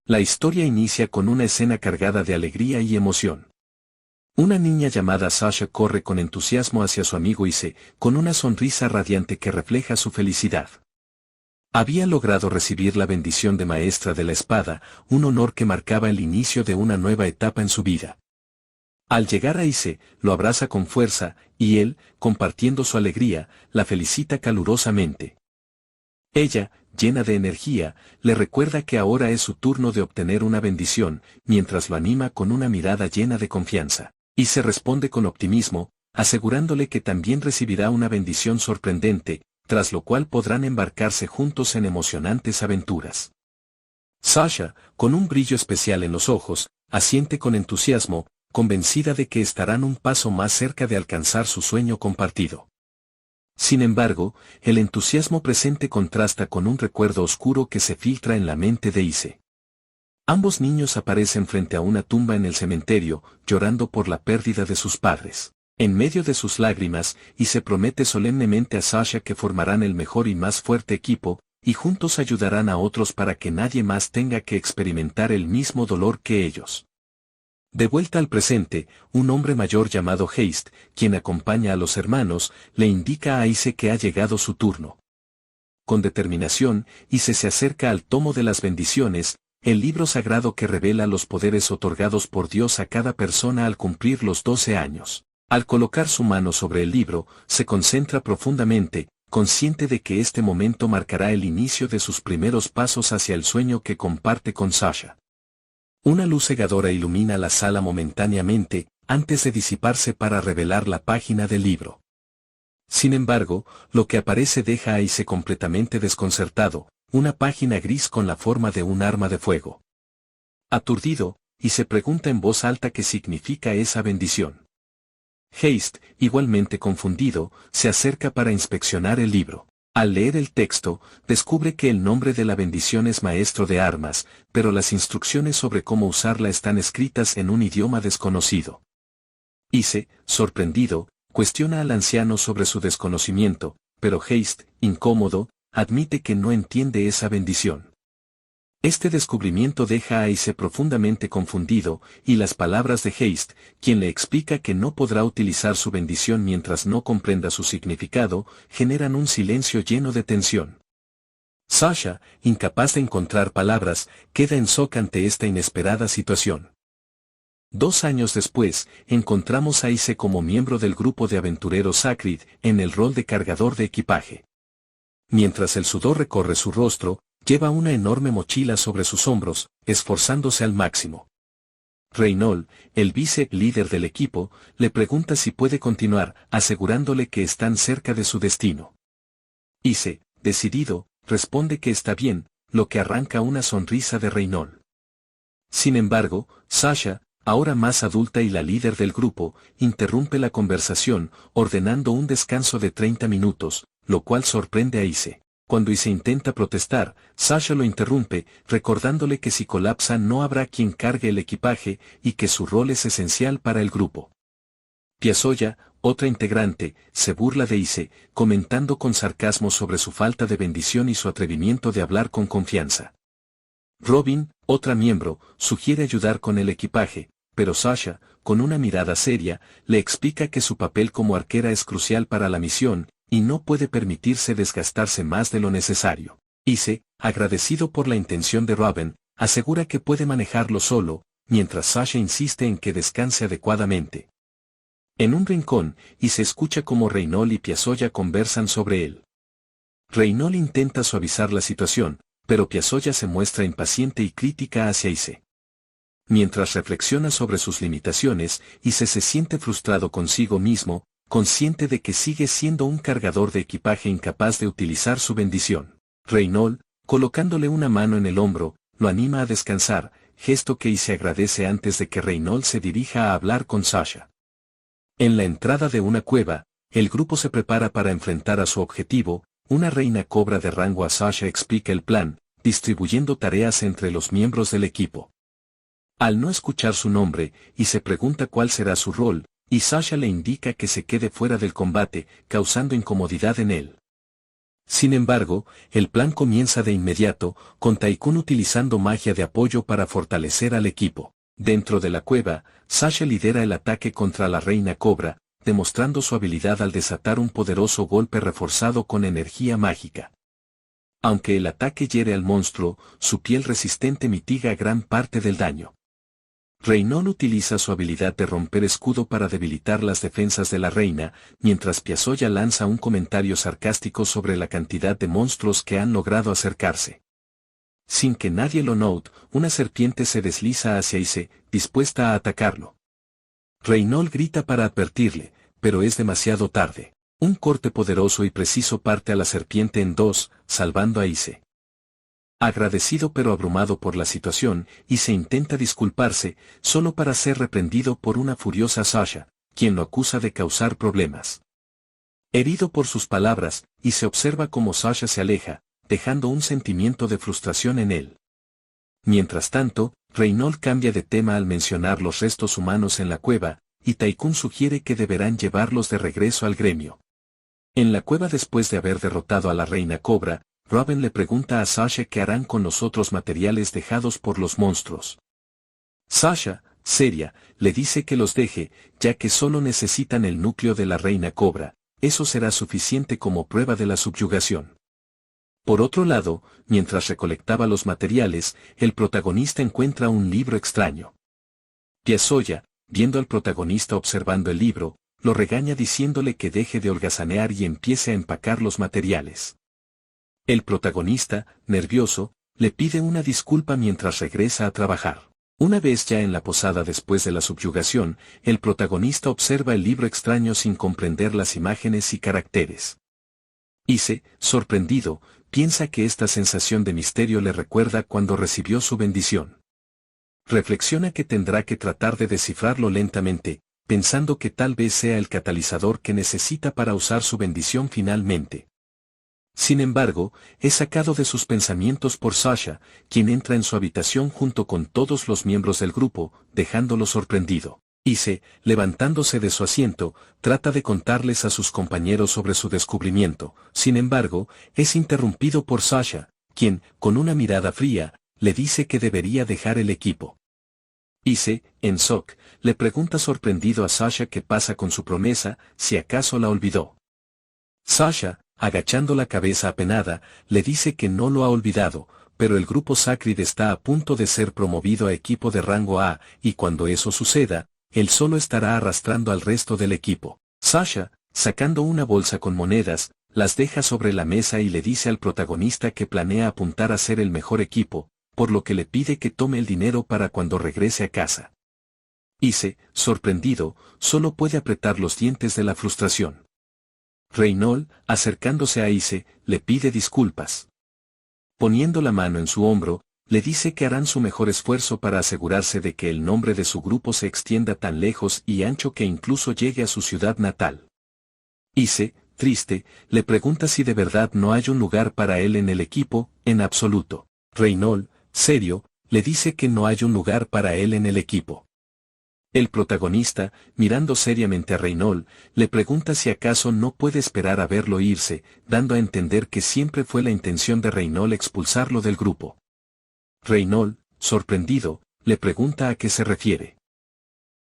La historia inicia con una escena cargada de alegría y emoción. Una niña llamada Sasha corre con entusiasmo hacia su amigo Ise, con una sonrisa radiante que refleja su felicidad. Había logrado recibir la bendición de maestra de la espada, un honor que marcaba el inicio de una nueva etapa en su vida. Al llegar a Ise, lo abraza con fuerza, y él, compartiendo su alegría, la felicita calurosamente. Ella, llena de energía, le recuerda que ahora es su turno de obtener una bendición, mientras lo anima con una mirada llena de confianza. Ise responde con optimismo, asegurándole que también recibirá una bendición sorprendente, tras lo cual podrán embarcarse juntos en emocionantes aventuras. Sasha, con un brillo especial en los ojos, asiente con entusiasmo, convencida de que estarán un paso más cerca de alcanzar su sueño compartido. Sin embargo, el entusiasmo presente contrasta con un recuerdo oscuro que se filtra en la mente de Ise. Ambos niños aparecen frente a una tumba en el cementerio, llorando por la pérdida de sus padres. En medio de sus lágrimas, Ise promete solemnemente a Sasha que formarán el mejor y más fuerte equipo, y juntos ayudarán a otros para que nadie más tenga que experimentar el mismo dolor que ellos. De vuelta al presente, un hombre mayor llamado Haste, quien acompaña a los hermanos, le indica a Ise que ha llegado su turno. Con determinación, Ise se acerca al tomo de las bendiciones, el libro sagrado que revela los poderes otorgados por Dios a cada persona al cumplir los 12 años. Al colocar su mano sobre el libro, se concentra profundamente, consciente de que este momento marcará el inicio de sus primeros pasos hacia el sueño que comparte con Sasha. Una luz cegadora ilumina la sala momentáneamente, antes de disiparse para revelar la página del libro. Sin embargo, lo que aparece deja a Ise completamente desconcertado, una página gris con la forma de un arma de fuego. Aturdido, Ise pregunta en voz alta qué significa esa bendición. Haste, igualmente confundido, se acerca para inspeccionar el libro. Al leer el texto, descubre que el nombre de la bendición es maestro de armas, pero las instrucciones sobre cómo usarla están escritas en un idioma desconocido. Ise, sorprendido, cuestiona al anciano sobre su desconocimiento, pero Haste, incómodo, admite que no entiende esa bendición. Este descubrimiento deja a Ise profundamente confundido, y las palabras de Haste, quien le explica que no podrá utilizar su bendición mientras no comprenda su significado, generan un silencio lleno de tensión. Sasha, incapaz de encontrar palabras, queda en shock ante esta inesperada situación. 2 años después, encontramos a Ise como miembro del grupo de aventureros Sacred, en el rol de cargador de equipaje. Mientras el sudor recorre su rostro, lleva una enorme mochila sobre sus hombros, esforzándose al máximo. Reynold, el vice-líder del equipo, le pregunta si puede continuar, asegurándole que están cerca de su destino. Ise, decidido, responde que está bien, lo que arranca una sonrisa de Reynold. Sin embargo, Sasha, ahora más adulta y la líder del grupo, interrumpe la conversación, ordenando un descanso de 30 minutos, lo cual sorprende a Ise. Cuando Ise intenta protestar, Sasha lo interrumpe, recordándole que si colapsa no habrá quien cargue el equipaje, y que su rol es esencial para el grupo. Piazoya, otra integrante, se burla de Ise, comentando con sarcasmo sobre su falta de bendición y su atrevimiento de hablar con confianza. Robin, otra miembro, sugiere ayudar con el equipaje, pero Sasha, con una mirada seria, le explica que su papel como arquera es crucial para la misión, y no puede permitirse desgastarse más de lo necesario. Ise, agradecido por la intención de Robin, asegura que puede manejarlo solo, mientras Sasha insiste en que descanse adecuadamente. En un rincón, Ise escucha cómo Reynold y Piazoya conversan sobre él. Reynold intenta suavizar la situación, pero Piazoya se muestra impaciente y crítica hacia Ise. Mientras reflexiona sobre sus limitaciones, Ise se siente frustrado consigo mismo, consciente de que sigue siendo un cargador de equipaje incapaz de utilizar su bendición. Reynold, colocándole una mano en el hombro, lo anima a descansar, gesto que Ise agradece antes de que Reynold se dirija a hablar con Sasha. En la entrada de una cueva, el grupo se prepara para enfrentar a su objetivo. Una reina cobra de rango a Sasha explica el plan, distribuyendo tareas entre los miembros del equipo. Al no escuchar su nombre, Ise pregunta cuál será su rol, y Sasha le indica que se quede fuera del combate, causando incomodidad en él. Sin embargo, el plan comienza de inmediato, con Taikun utilizando magia de apoyo para fortalecer al equipo. Dentro de la cueva, Sasha lidera el ataque contra la Reina Cobra, demostrando su habilidad al desatar un poderoso golpe reforzado con energía mágica. Aunque el ataque hiere al monstruo, su piel resistente mitiga gran parte del daño. Reynold utiliza su habilidad de romper escudo para debilitar las defensas de la reina, mientras Piazoya lanza un comentario sarcástico sobre la cantidad de monstruos que han logrado acercarse. Sin que nadie lo note, una serpiente se desliza hacia Ise, dispuesta a atacarlo. Reynold grita para advertirle, pero es demasiado tarde. Un corte poderoso y preciso parte a la serpiente en dos, salvando a Ise. Agradecido pero abrumado por la situación, Ise intenta disculparse, solo para ser reprendido por una furiosa Sasha, quien lo acusa de causar problemas. Herido por sus palabras, Ise observa cómo Sasha se aleja, dejando un sentimiento de frustración en él. Mientras tanto, Reynold cambia de tema al mencionar los restos humanos en la cueva, y Taikun sugiere que deberán llevarlos de regreso al gremio. En la cueva después de haber derrotado a la Reina Cobra, Robin le pregunta a Sasha qué harán con los otros materiales dejados por los monstruos. Sasha, seria, le dice que los deje, ya que solo necesitan el núcleo de la Reina Cobra, eso será suficiente como prueba de la subyugación. Por otro lado, mientras recolectaba los materiales, el protagonista encuentra un libro extraño. Piazoya, viendo al protagonista observando el libro, lo regaña diciéndole que deje de holgazanear y empiece a empacar los materiales. El protagonista, nervioso, le pide una disculpa mientras regresa a trabajar. Una vez ya en la posada después de la subyugación, el protagonista observa el libro extraño sin comprender las imágenes y caracteres. Ise, sorprendido, piensa que esta sensación de misterio le recuerda cuando recibió su bendición. Reflexiona que tendrá que tratar de descifrarlo lentamente, pensando que tal vez sea el catalizador que necesita para usar su bendición finalmente. Sin embargo, es sacado de sus pensamientos por Sasha, quien entra en su habitación junto con todos los miembros del grupo, dejándolo sorprendido. Ise, levantándose de su asiento, trata de contarles a sus compañeros sobre su descubrimiento, sin embargo, es interrumpido por Sasha, quien, con una mirada fría, le dice que debería dejar el equipo. Ise, en shock, le pregunta sorprendido a Sasha qué pasa con su promesa, si acaso la olvidó. Sasha, agachando la cabeza apenada, le dice que no lo ha olvidado, pero el grupo Sacred está a punto de ser promovido a equipo de rango A, y cuando eso suceda, él solo estará arrastrando al resto del equipo. Sasha, sacando una bolsa con monedas, las deja sobre la mesa y le dice al protagonista que planea apuntar a ser el mejor equipo, por lo que le pide que tome el dinero para cuando regrese a casa. Ise, sorprendido, solo puede apretar los dientes de la frustración. Reynold, acercándose a Ise, le pide disculpas. Poniendo la mano en su hombro, le dice que harán su mejor esfuerzo para asegurarse de que el nombre de su grupo se extienda tan lejos y ancho que incluso llegue a su ciudad natal. Ise, triste, le pregunta si de verdad no hay un lugar para él en el equipo, en absoluto. Reynold, serio, le dice que no hay un lugar para él en el equipo. El protagonista, mirando seriamente a Reynold, le pregunta si acaso no puede esperar a verlo irse, dando a entender que siempre fue la intención de Reynold expulsarlo del grupo. Reynold, sorprendido, le pregunta a qué se refiere.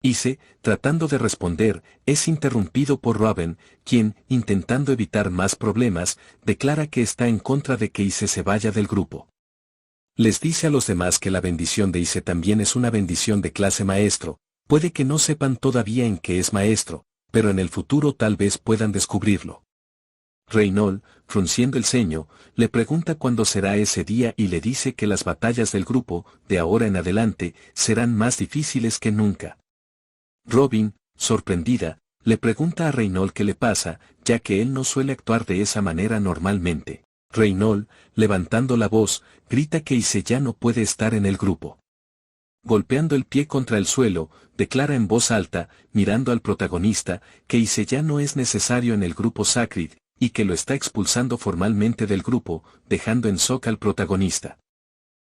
Ise, tratando de responder, es interrumpido por Robin, quien, intentando evitar más problemas, declara que está en contra de que Ise se vaya del grupo. Les dice a los demás que la bendición de Ise también es una bendición de clase maestro. Puede que no sepan todavía en qué es maestro, pero en el futuro tal vez puedan descubrirlo. Reynold, frunciendo el ceño, le pregunta cuándo será ese día y le dice que las batallas del grupo, de ahora en adelante, serán más difíciles que nunca. Robin, sorprendida, le pregunta a Reynold qué le pasa, ya que él no suele actuar de esa manera normalmente. Reynold, levantando la voz, grita que Ise ya no puede estar en el grupo. Golpeando el pie contra el suelo, declara en voz alta, mirando al protagonista, que Ise ya no es necesario en el grupo Sacred, y que lo está expulsando formalmente del grupo, dejando en shock al protagonista.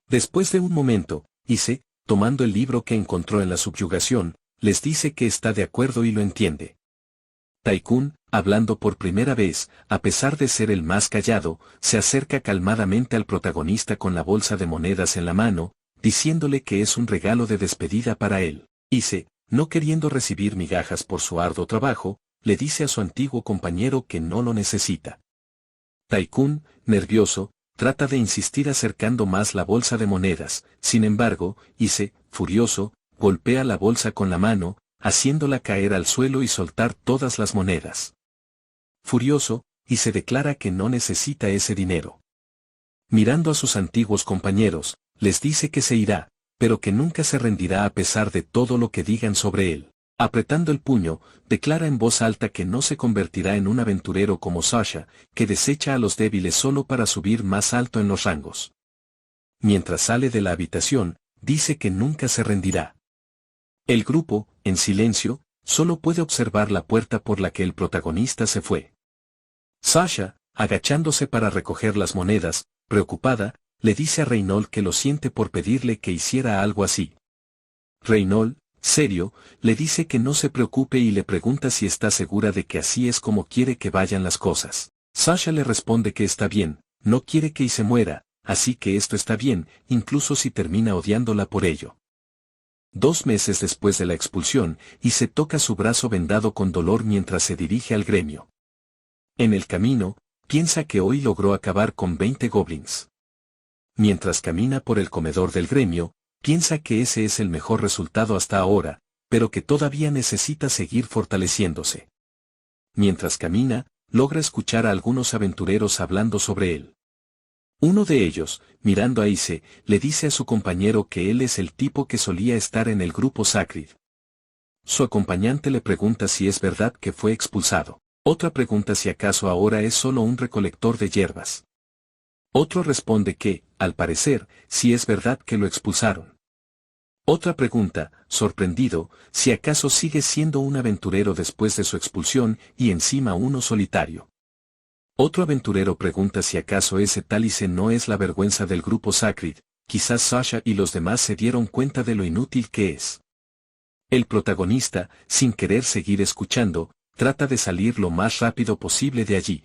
Después de un momento, Ise, tomando el libro que encontró en la subyugación, les dice que está de acuerdo y lo entiende. Tycoon, hablando por primera vez, a pesar de ser el más callado, se acerca calmadamente al protagonista con la bolsa de monedas en la mano, diciéndole que es un regalo de despedida para él. Ise, no queriendo recibir migajas por su arduo trabajo, le dice a su antiguo compañero que no lo necesita. Tycoon, nervioso, trata de insistir acercando más la bolsa de monedas, sin embargo, Ise, furioso, golpea la bolsa con la mano, haciéndola caer al suelo y soltar todas las monedas. Furioso, Ise declara que no necesita ese dinero. Mirando a sus antiguos compañeros, les dice que se irá, pero que nunca se rendirá a pesar de todo lo que digan sobre él. Apretando el puño, declara en voz alta que no se convertirá en un aventurero como Sasha, que desecha a los débiles solo para subir más alto en los rangos. Mientras sale de la habitación, dice que nunca se rendirá. El grupo, en silencio, solo puede observar la puerta por la que el protagonista se fue. Sasha, agachándose para recoger las monedas, preocupada, le dice a Reynold que lo siente por pedirle que hiciera algo así. Reynold, serio, le dice que no se preocupe y le pregunta si está segura de que así es como quiere que vayan las cosas. Sasha le responde que está bien, no quiere que se muera, así que esto está bien, incluso si termina odiándola por ello. 2 meses después de la expulsión, Ise toca su brazo vendado con dolor mientras se dirige al gremio. En el camino, piensa que hoy logró acabar con 20 goblins. Mientras camina por el comedor del gremio, piensa que ese es el mejor resultado hasta ahora, pero que todavía necesita seguir fortaleciéndose. Mientras camina, logra escuchar a algunos aventureros hablando sobre él. Uno de ellos, mirando a Ise, le dice a su compañero que él es el tipo que solía estar en el grupo Sacred. Su acompañante le pregunta si es verdad que fue expulsado. Otra pregunta si acaso ahora es solo un recolector de hierbas. Otro responde que, al parecer, sí es verdad que lo expulsaron. Otra pregunta, sorprendido, si acaso sigue siendo un aventurero después de su expulsión y encima uno solitario. Otro aventurero pregunta si acaso ese tal Ise no es la vergüenza del grupo Sacred, quizás Sasha y los demás se dieron cuenta de lo inútil que es. El protagonista, sin querer seguir escuchando, trata de salir lo más rápido posible de allí.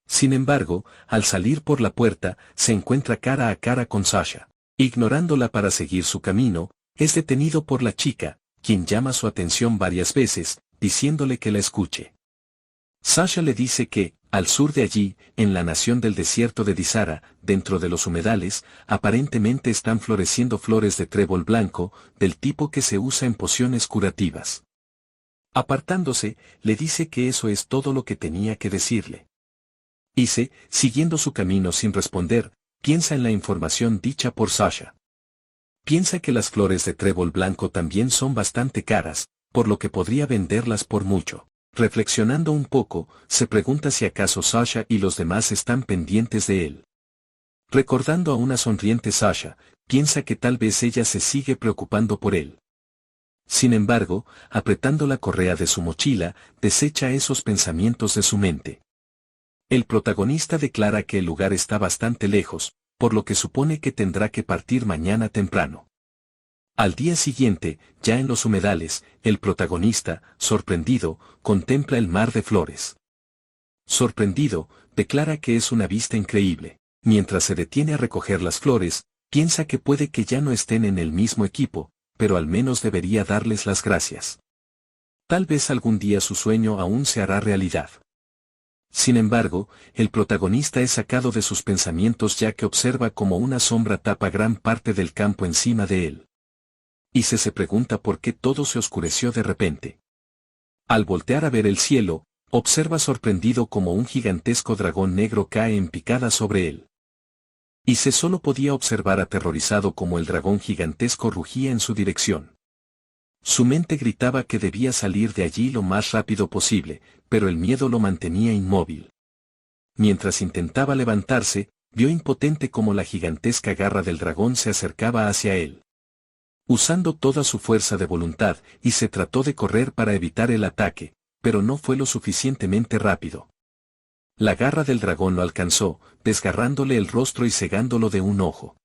Sin embargo, al salir por la puerta, se encuentra cara a cara con Sasha. Ignorándola para seguir su camino, es detenido por la chica, quien llama su atención varias veces, diciéndole que la escuche. Sasha le dice que, al sur de allí, en la nación del desierto de Dizara, dentro de los humedales, aparentemente están floreciendo flores de trébol blanco, del tipo que se usa en pociones curativas. Apartándose, le dice que eso es todo lo que tenía que decirle. Ise, siguiendo su camino sin responder, piensa en la información dicha por Sasha. Piensa que las flores de trébol blanco también son bastante caras, por lo que podría venderlas por mucho. Reflexionando un poco, se pregunta si acaso Sasha y los demás están pendientes de él. Recordando a una sonriente Sasha, piensa que tal vez ella se sigue preocupando por él. Sin embargo, apretando la correa de su mochila, desecha esos pensamientos de su mente. El protagonista declara que el lugar está bastante lejos, por lo que supone que tendrá que partir mañana temprano. Al día siguiente, ya en los humedales, el protagonista, sorprendido, contempla el mar de flores. Sorprendido, declara que es una vista increíble. Mientras se detiene a recoger las flores, piensa que puede que ya no estén en el mismo equipo, pero al menos debería darles las gracias. Tal vez algún día su sueño aún se hará realidad. Sin embargo, el protagonista es sacado de sus pensamientos ya que observa como una sombra tapa gran parte del campo encima de él. Ise se pregunta por qué todo se oscureció de repente. Al voltear a ver el cielo, observa sorprendido como un gigantesco dragón negro cae en picada sobre él. Ise solo podía observar aterrorizado como el dragón gigantesco rugía en su dirección. Su mente gritaba que debía salir de allí lo más rápido posible, pero el miedo lo mantenía inmóvil. Mientras intentaba levantarse, vio impotente como la gigantesca garra del dragón se acercaba hacia él. Usando toda su fuerza de voluntad, Ise trató de correr para evitar el ataque, pero no fue lo suficientemente rápido. La garra del dragón lo alcanzó, desgarrándole el rostro y cegándolo de un ojo.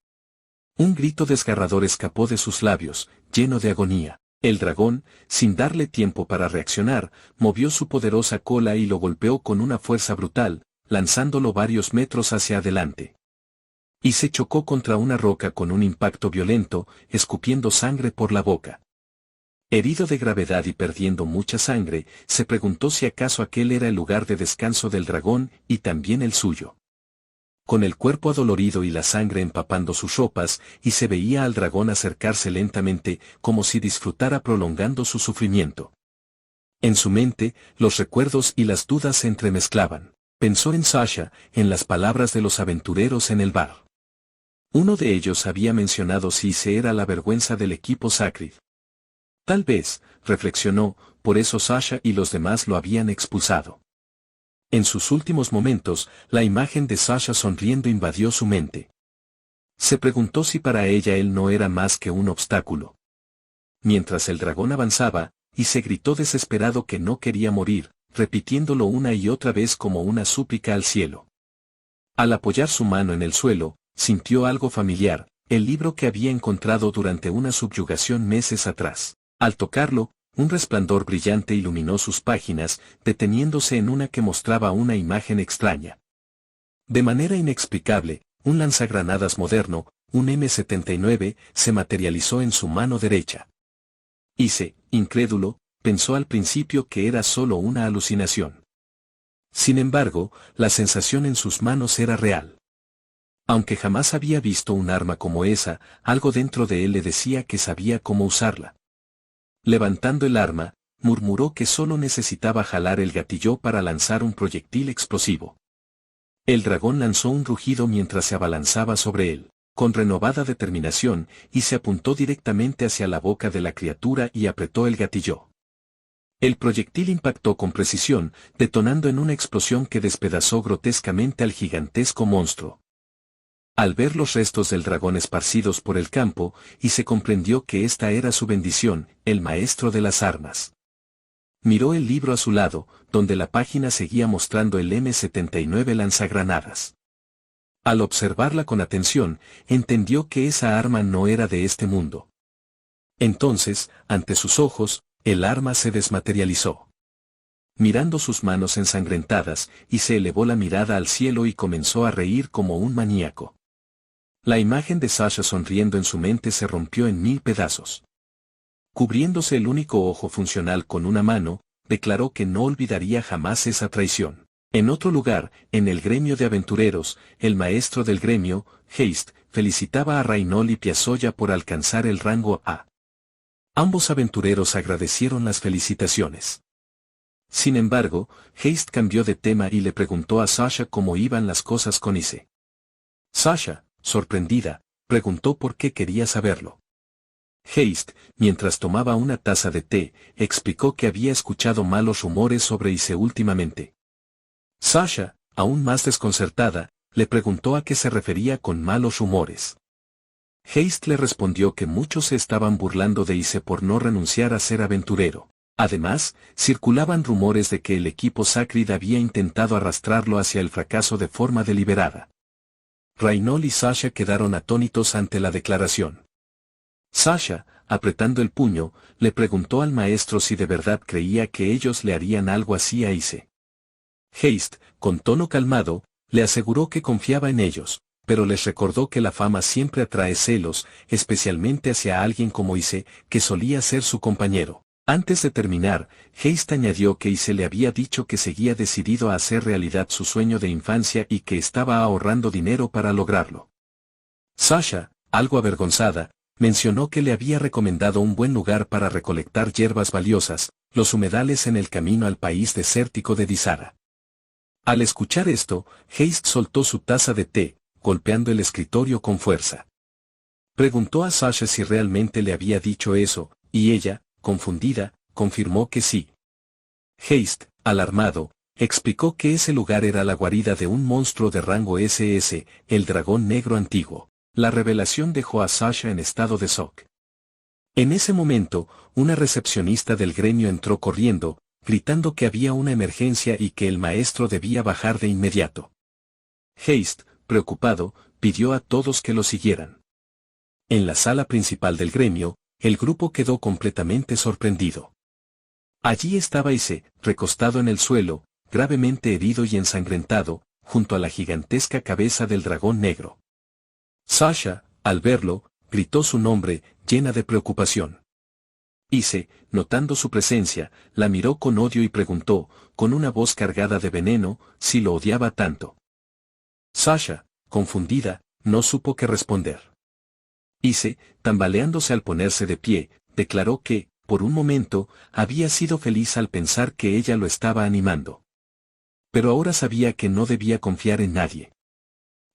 Un grito desgarrador escapó de sus labios, lleno de agonía. El dragón, sin darle tiempo para reaccionar, movió su poderosa cola y lo golpeó con una fuerza brutal, lanzándolo varios metros hacia adelante. Y se chocó contra una roca con un impacto violento, escupiendo sangre por la boca. Herido de gravedad y perdiendo mucha sangre, se preguntó si acaso aquel era el lugar de descanso del dragón y también el suyo. Con el cuerpo adolorido y la sangre empapando sus ropas, y se veía al dragón acercarse lentamente, como si disfrutara prolongando su sufrimiento. En su mente, los recuerdos y las dudas se entremezclaban. Pensó en Sasha, en las palabras de los aventureros en el bar. Uno de ellos había mencionado si se era la vergüenza del equipo Sacred. Tal vez, reflexionó, por eso Sasha y los demás lo habían expulsado. En sus últimos momentos, la imagen de Sasha sonriendo invadió su mente. Se preguntó si para ella él no era más que un obstáculo. Mientras el dragón avanzaba, y se gritó desesperado que no quería morir, repitiéndolo una y otra vez como una súplica al cielo. Al apoyar su mano en el suelo, sintió algo familiar, el libro que había encontrado durante una subyugación meses atrás. Al tocarlo, un resplandor brillante iluminó sus páginas, deteniéndose en una que mostraba una imagen extraña. De manera inexplicable, un lanzagranadas moderno, un M79, se materializó en su mano derecha. Incrédulo, pensó al principio que era solo una alucinación. Sin embargo, la sensación en sus manos era real. Aunque jamás había visto un arma como esa, algo dentro de él le decía que sabía cómo usarla. Levantando el arma, murmuró que solo necesitaba jalar el gatillo para lanzar un proyectil explosivo. El dragón lanzó un rugido mientras se abalanzaba sobre él, con renovada determinación, y se apuntó directamente hacia la boca de la criatura y apretó el gatillo. El proyectil impactó con precisión, detonando en una explosión que despedazó grotescamente al gigantesco monstruo. Al ver los restos del dragón esparcidos por el campo, y se comprendió que esta era su bendición, el maestro de las armas. Miró el libro a su lado, donde la página seguía mostrando el M79 lanzagranadas. Al observarla con atención, entendió que esa arma no era de este mundo. Entonces, ante sus ojos, el arma se desmaterializó. Mirando sus manos ensangrentadas, y se elevó la mirada al cielo y comenzó a reír como un maníaco. La imagen de Sasha sonriendo en su mente se rompió en 1000 pedazos. Cubriéndose el único ojo funcional con una mano, declaró que no olvidaría jamás esa traición. En otro lugar, en el gremio de aventureros, el maestro del gremio, Heist, felicitaba a Raynold y Piazzolla por alcanzar el rango A. Ambos aventureros agradecieron las felicitaciones. Sin embargo, Heist cambió de tema y le preguntó a Sasha cómo iban las cosas con Ise. Sasha, sorprendida, preguntó por qué quería saberlo. Heist, mientras tomaba una taza de té, explicó que había escuchado malos rumores sobre Ise últimamente. Sasha, aún más desconcertada, le preguntó a qué se refería con malos rumores. Heist le respondió que muchos se estaban burlando de Ise por no renunciar a ser aventurero. Además, circulaban rumores de que el equipo Sacred había intentado arrastrarlo hacia el fracaso de forma deliberada. Raynold y Sasha quedaron atónitos ante la declaración. Sasha, apretando el puño, le preguntó al maestro si de verdad creía que ellos le harían algo así a Ise. Heist, con tono calmado, le aseguró que confiaba en ellos, pero les recordó que la fama siempre atrae celos, especialmente hacia alguien como Ise, que solía ser su compañero. Antes de terminar, Heist añadió que Ise le había dicho que seguía decidido a hacer realidad su sueño de infancia y que estaba ahorrando dinero para lograrlo. Sasha, algo avergonzada, mencionó que le había recomendado un buen lugar para recolectar hierbas valiosas, los humedales en el camino al país desértico de Dizara. Al escuchar esto, Heist soltó su taza de té, golpeando el escritorio con fuerza. Preguntó a Sasha si realmente le había dicho eso, y ella, confundida, confirmó que sí. Heist, alarmado, explicó que ese lugar era la guarida de un monstruo de rango SS, el dragón negro antiguo. La revelación dejó a Sasha en estado de shock. En ese momento, una recepcionista del gremio entró corriendo, gritando que había una emergencia y que el maestro debía bajar de inmediato. Heist, preocupado, pidió a todos que lo siguieran. En la sala principal del gremio, el grupo quedó completamente sorprendido. Allí estaba Ise, recostado en el suelo, gravemente herido y ensangrentado, junto a la gigantesca cabeza del dragón negro. Sasha, al verlo, gritó su nombre, llena de preocupación. Ise, notando su presencia, la miró con odio y preguntó, con una voz cargada de veneno, si lo odiaba tanto. Sasha, confundida, no supo qué responder. Ise, tambaleándose al ponerse de pie, declaró que, por un momento, había sido feliz al pensar que ella lo estaba animando. Pero ahora sabía que no debía confiar en nadie.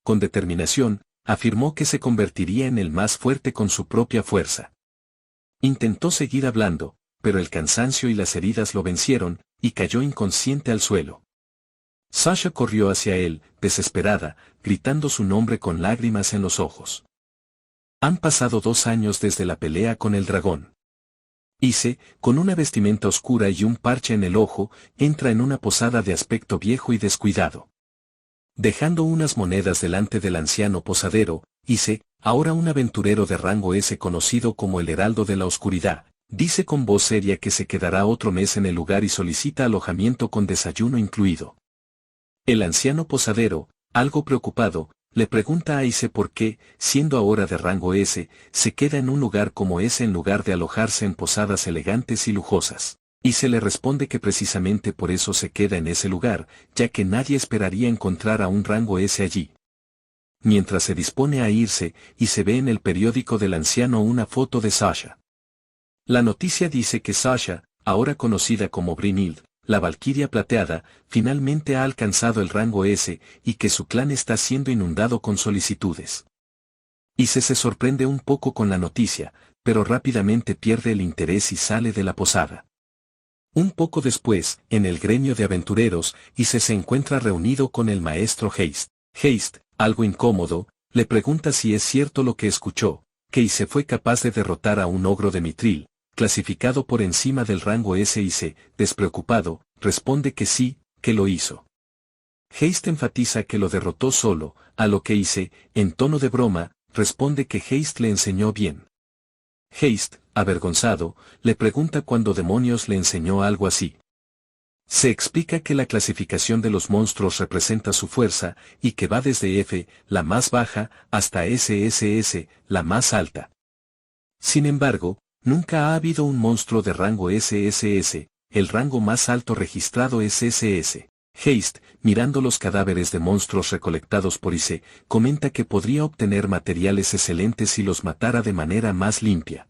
Con determinación, afirmó que se convertiría en el más fuerte con su propia fuerza. Intentó seguir hablando, pero el cansancio y las heridas lo vencieron, y cayó inconsciente al suelo. Sasha corrió hacia él, desesperada, gritando su nombre con lágrimas en los ojos. Han pasado 2 años desde la pelea con el dragón. Ise, con una vestimenta oscura y un parche en el ojo, entra en una posada de aspecto viejo y descuidado. Dejando unas monedas delante del anciano posadero, Ise, ahora un aventurero de rango S conocido como el Heraldo de la Oscuridad, dice con voz seria que se quedará otro mes en el lugar y solicita alojamiento con desayuno incluido. El anciano posadero, algo preocupado, le pregunta a Ise por qué, siendo ahora de rango S, se queda en un lugar como ese en lugar de alojarse en posadas elegantes y lujosas. Ise le responde que precisamente por eso se queda en ese lugar, ya que nadie esperaría encontrar a un rango S allí. Mientras se dispone a irse, y se ve en el periódico del anciano una foto de Sasha. La noticia dice que Sasha, ahora conocida como Brynhild, la Valquiria Plateada, finalmente ha alcanzado el rango S, y que su clan está siendo inundado con solicitudes. Ise se sorprende un poco con la noticia, pero rápidamente pierde el interés y sale de la posada. Un poco después, en el gremio de aventureros, Ise se encuentra reunido con el maestro Haste. Haste, algo incómodo, le pregunta si es cierto lo que escuchó, que Ise fue capaz de derrotar a un ogro de Mithril, clasificado por encima del rango S. Ise, despreocupado, responde que sí, que lo hizo. Haste enfatiza que lo derrotó solo, a lo que Ise, en tono de broma, responde que Haste le enseñó bien. Haste, avergonzado, le pregunta cuándo demonios le enseñó algo así. Se explica que la clasificación de los monstruos representa su fuerza, y que va desde F, la más baja, hasta SSS, la más alta. Sin embargo, nunca ha habido un monstruo de rango SSS, el rango más alto registrado es SS. Haste, mirando los cadáveres de monstruos recolectados por Ise, comenta que podría obtener materiales excelentes si los matara de manera más limpia.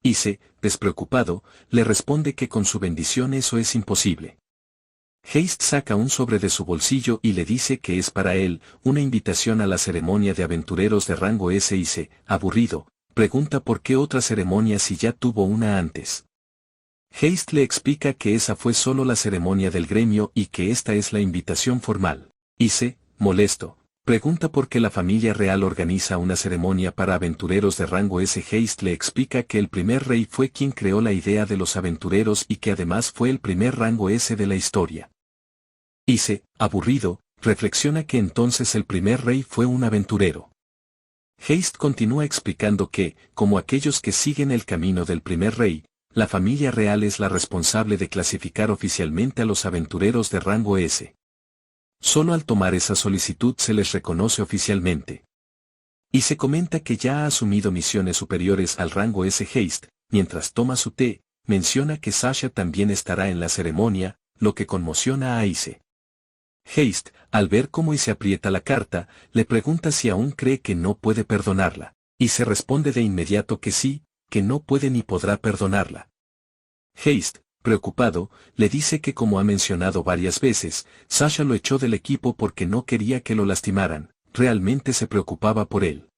Ise, despreocupado, le responde que con su bendición eso es imposible. Haste saca un sobre de su bolsillo y le dice que es para él, una invitación a la ceremonia de aventureros de rango S. Ise, aburrido, pregunta por qué otra ceremonia si ya tuvo una antes. Haste le explica que esa fue solo la ceremonia del gremio y que esta es la invitación formal. Ise, molesto, pregunta por qué la familia real organiza una ceremonia para aventureros de rango S. Haste le explica que el primer rey fue quien creó la idea de los aventureros y que además fue el primer rango S de la historia. Ise, aburrido, reflexiona que entonces el primer rey fue un aventurero. Haste continúa explicando que, como aquellos que siguen el camino del primer rey, la familia real es la responsable de clasificar oficialmente a los aventureros de rango S. Solo al tomar esa solicitud se les reconoce oficialmente. Y se comenta que ya ha asumido misiones superiores al rango S. Haste, mientras toma su té, menciona que Sasha también estará en la ceremonia, lo que conmociona a Ise. Haste, al ver cómo Ise aprieta la carta, le pregunta si aún cree que no puede perdonarla, y se responde de inmediato que sí, que no puede ni podrá perdonarla. Haste, preocupado, le dice que como ha mencionado varias veces, Sasha lo echó del equipo porque no quería que lo lastimaran, realmente se preocupaba por él.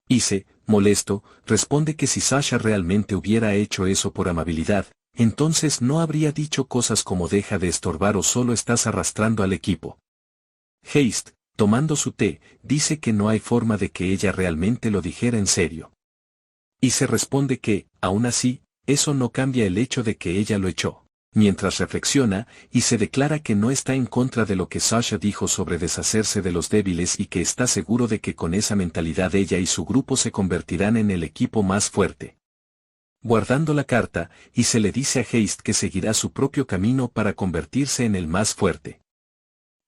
Ise, molesto, responde que si Sasha realmente hubiera hecho eso por amabilidad, entonces no habría dicho cosas como deja de estorbar o solo estás arrastrando al equipo. Haste, tomando su té, dice que no hay forma de que ella realmente lo dijera en serio. Y se responde que, aún así, eso no cambia el hecho de que ella lo echó. Mientras reflexiona, y se declara que no está en contra de lo que Sasha dijo sobre deshacerse de los débiles y que está seguro de que con esa mentalidad ella y su grupo se convertirán en el equipo más fuerte. guardando la carta, y se le dice a Heist que seguirá su propio camino para convertirse en el más fuerte.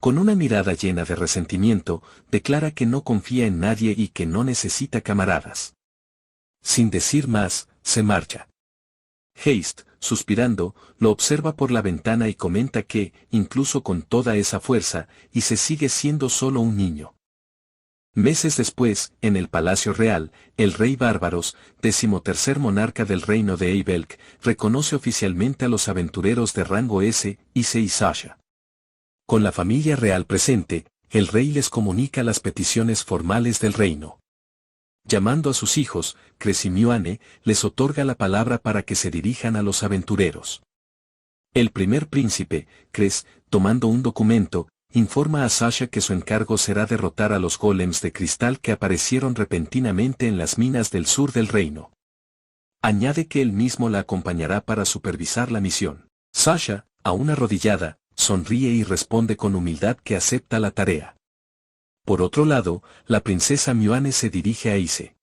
Con una mirada llena de resentimiento, declara que no confía en nadie y que no necesita camaradas. Sin decir más, se marcha. Heist, suspirando, lo observa por la ventana y comenta que, incluso con toda esa fuerza, Ise sigue siendo solo un niño. Meses después, en el Palacio Real, el rey Bárbaros, 13º monarca del reino de Eibelk, reconoce oficialmente a los aventureros de rango S, Ise y Sasha. Con la familia real presente, el rey les comunica las peticiones formales del reino. Llamando a sus hijos, Cres y Mioane, les otorga la palabra para que se dirijan a los aventureros. El primer príncipe, Cres, tomando un documento, informa a Sasha que su encargo será derrotar a los golems de cristal que aparecieron repentinamente en las minas del sur del reino. Añade que él mismo la acompañará para supervisar la misión. Sasha, aún arrodillada, sonríe y responde con humildad que acepta la tarea. Por otro lado, la princesa Mioane se dirige a Ise.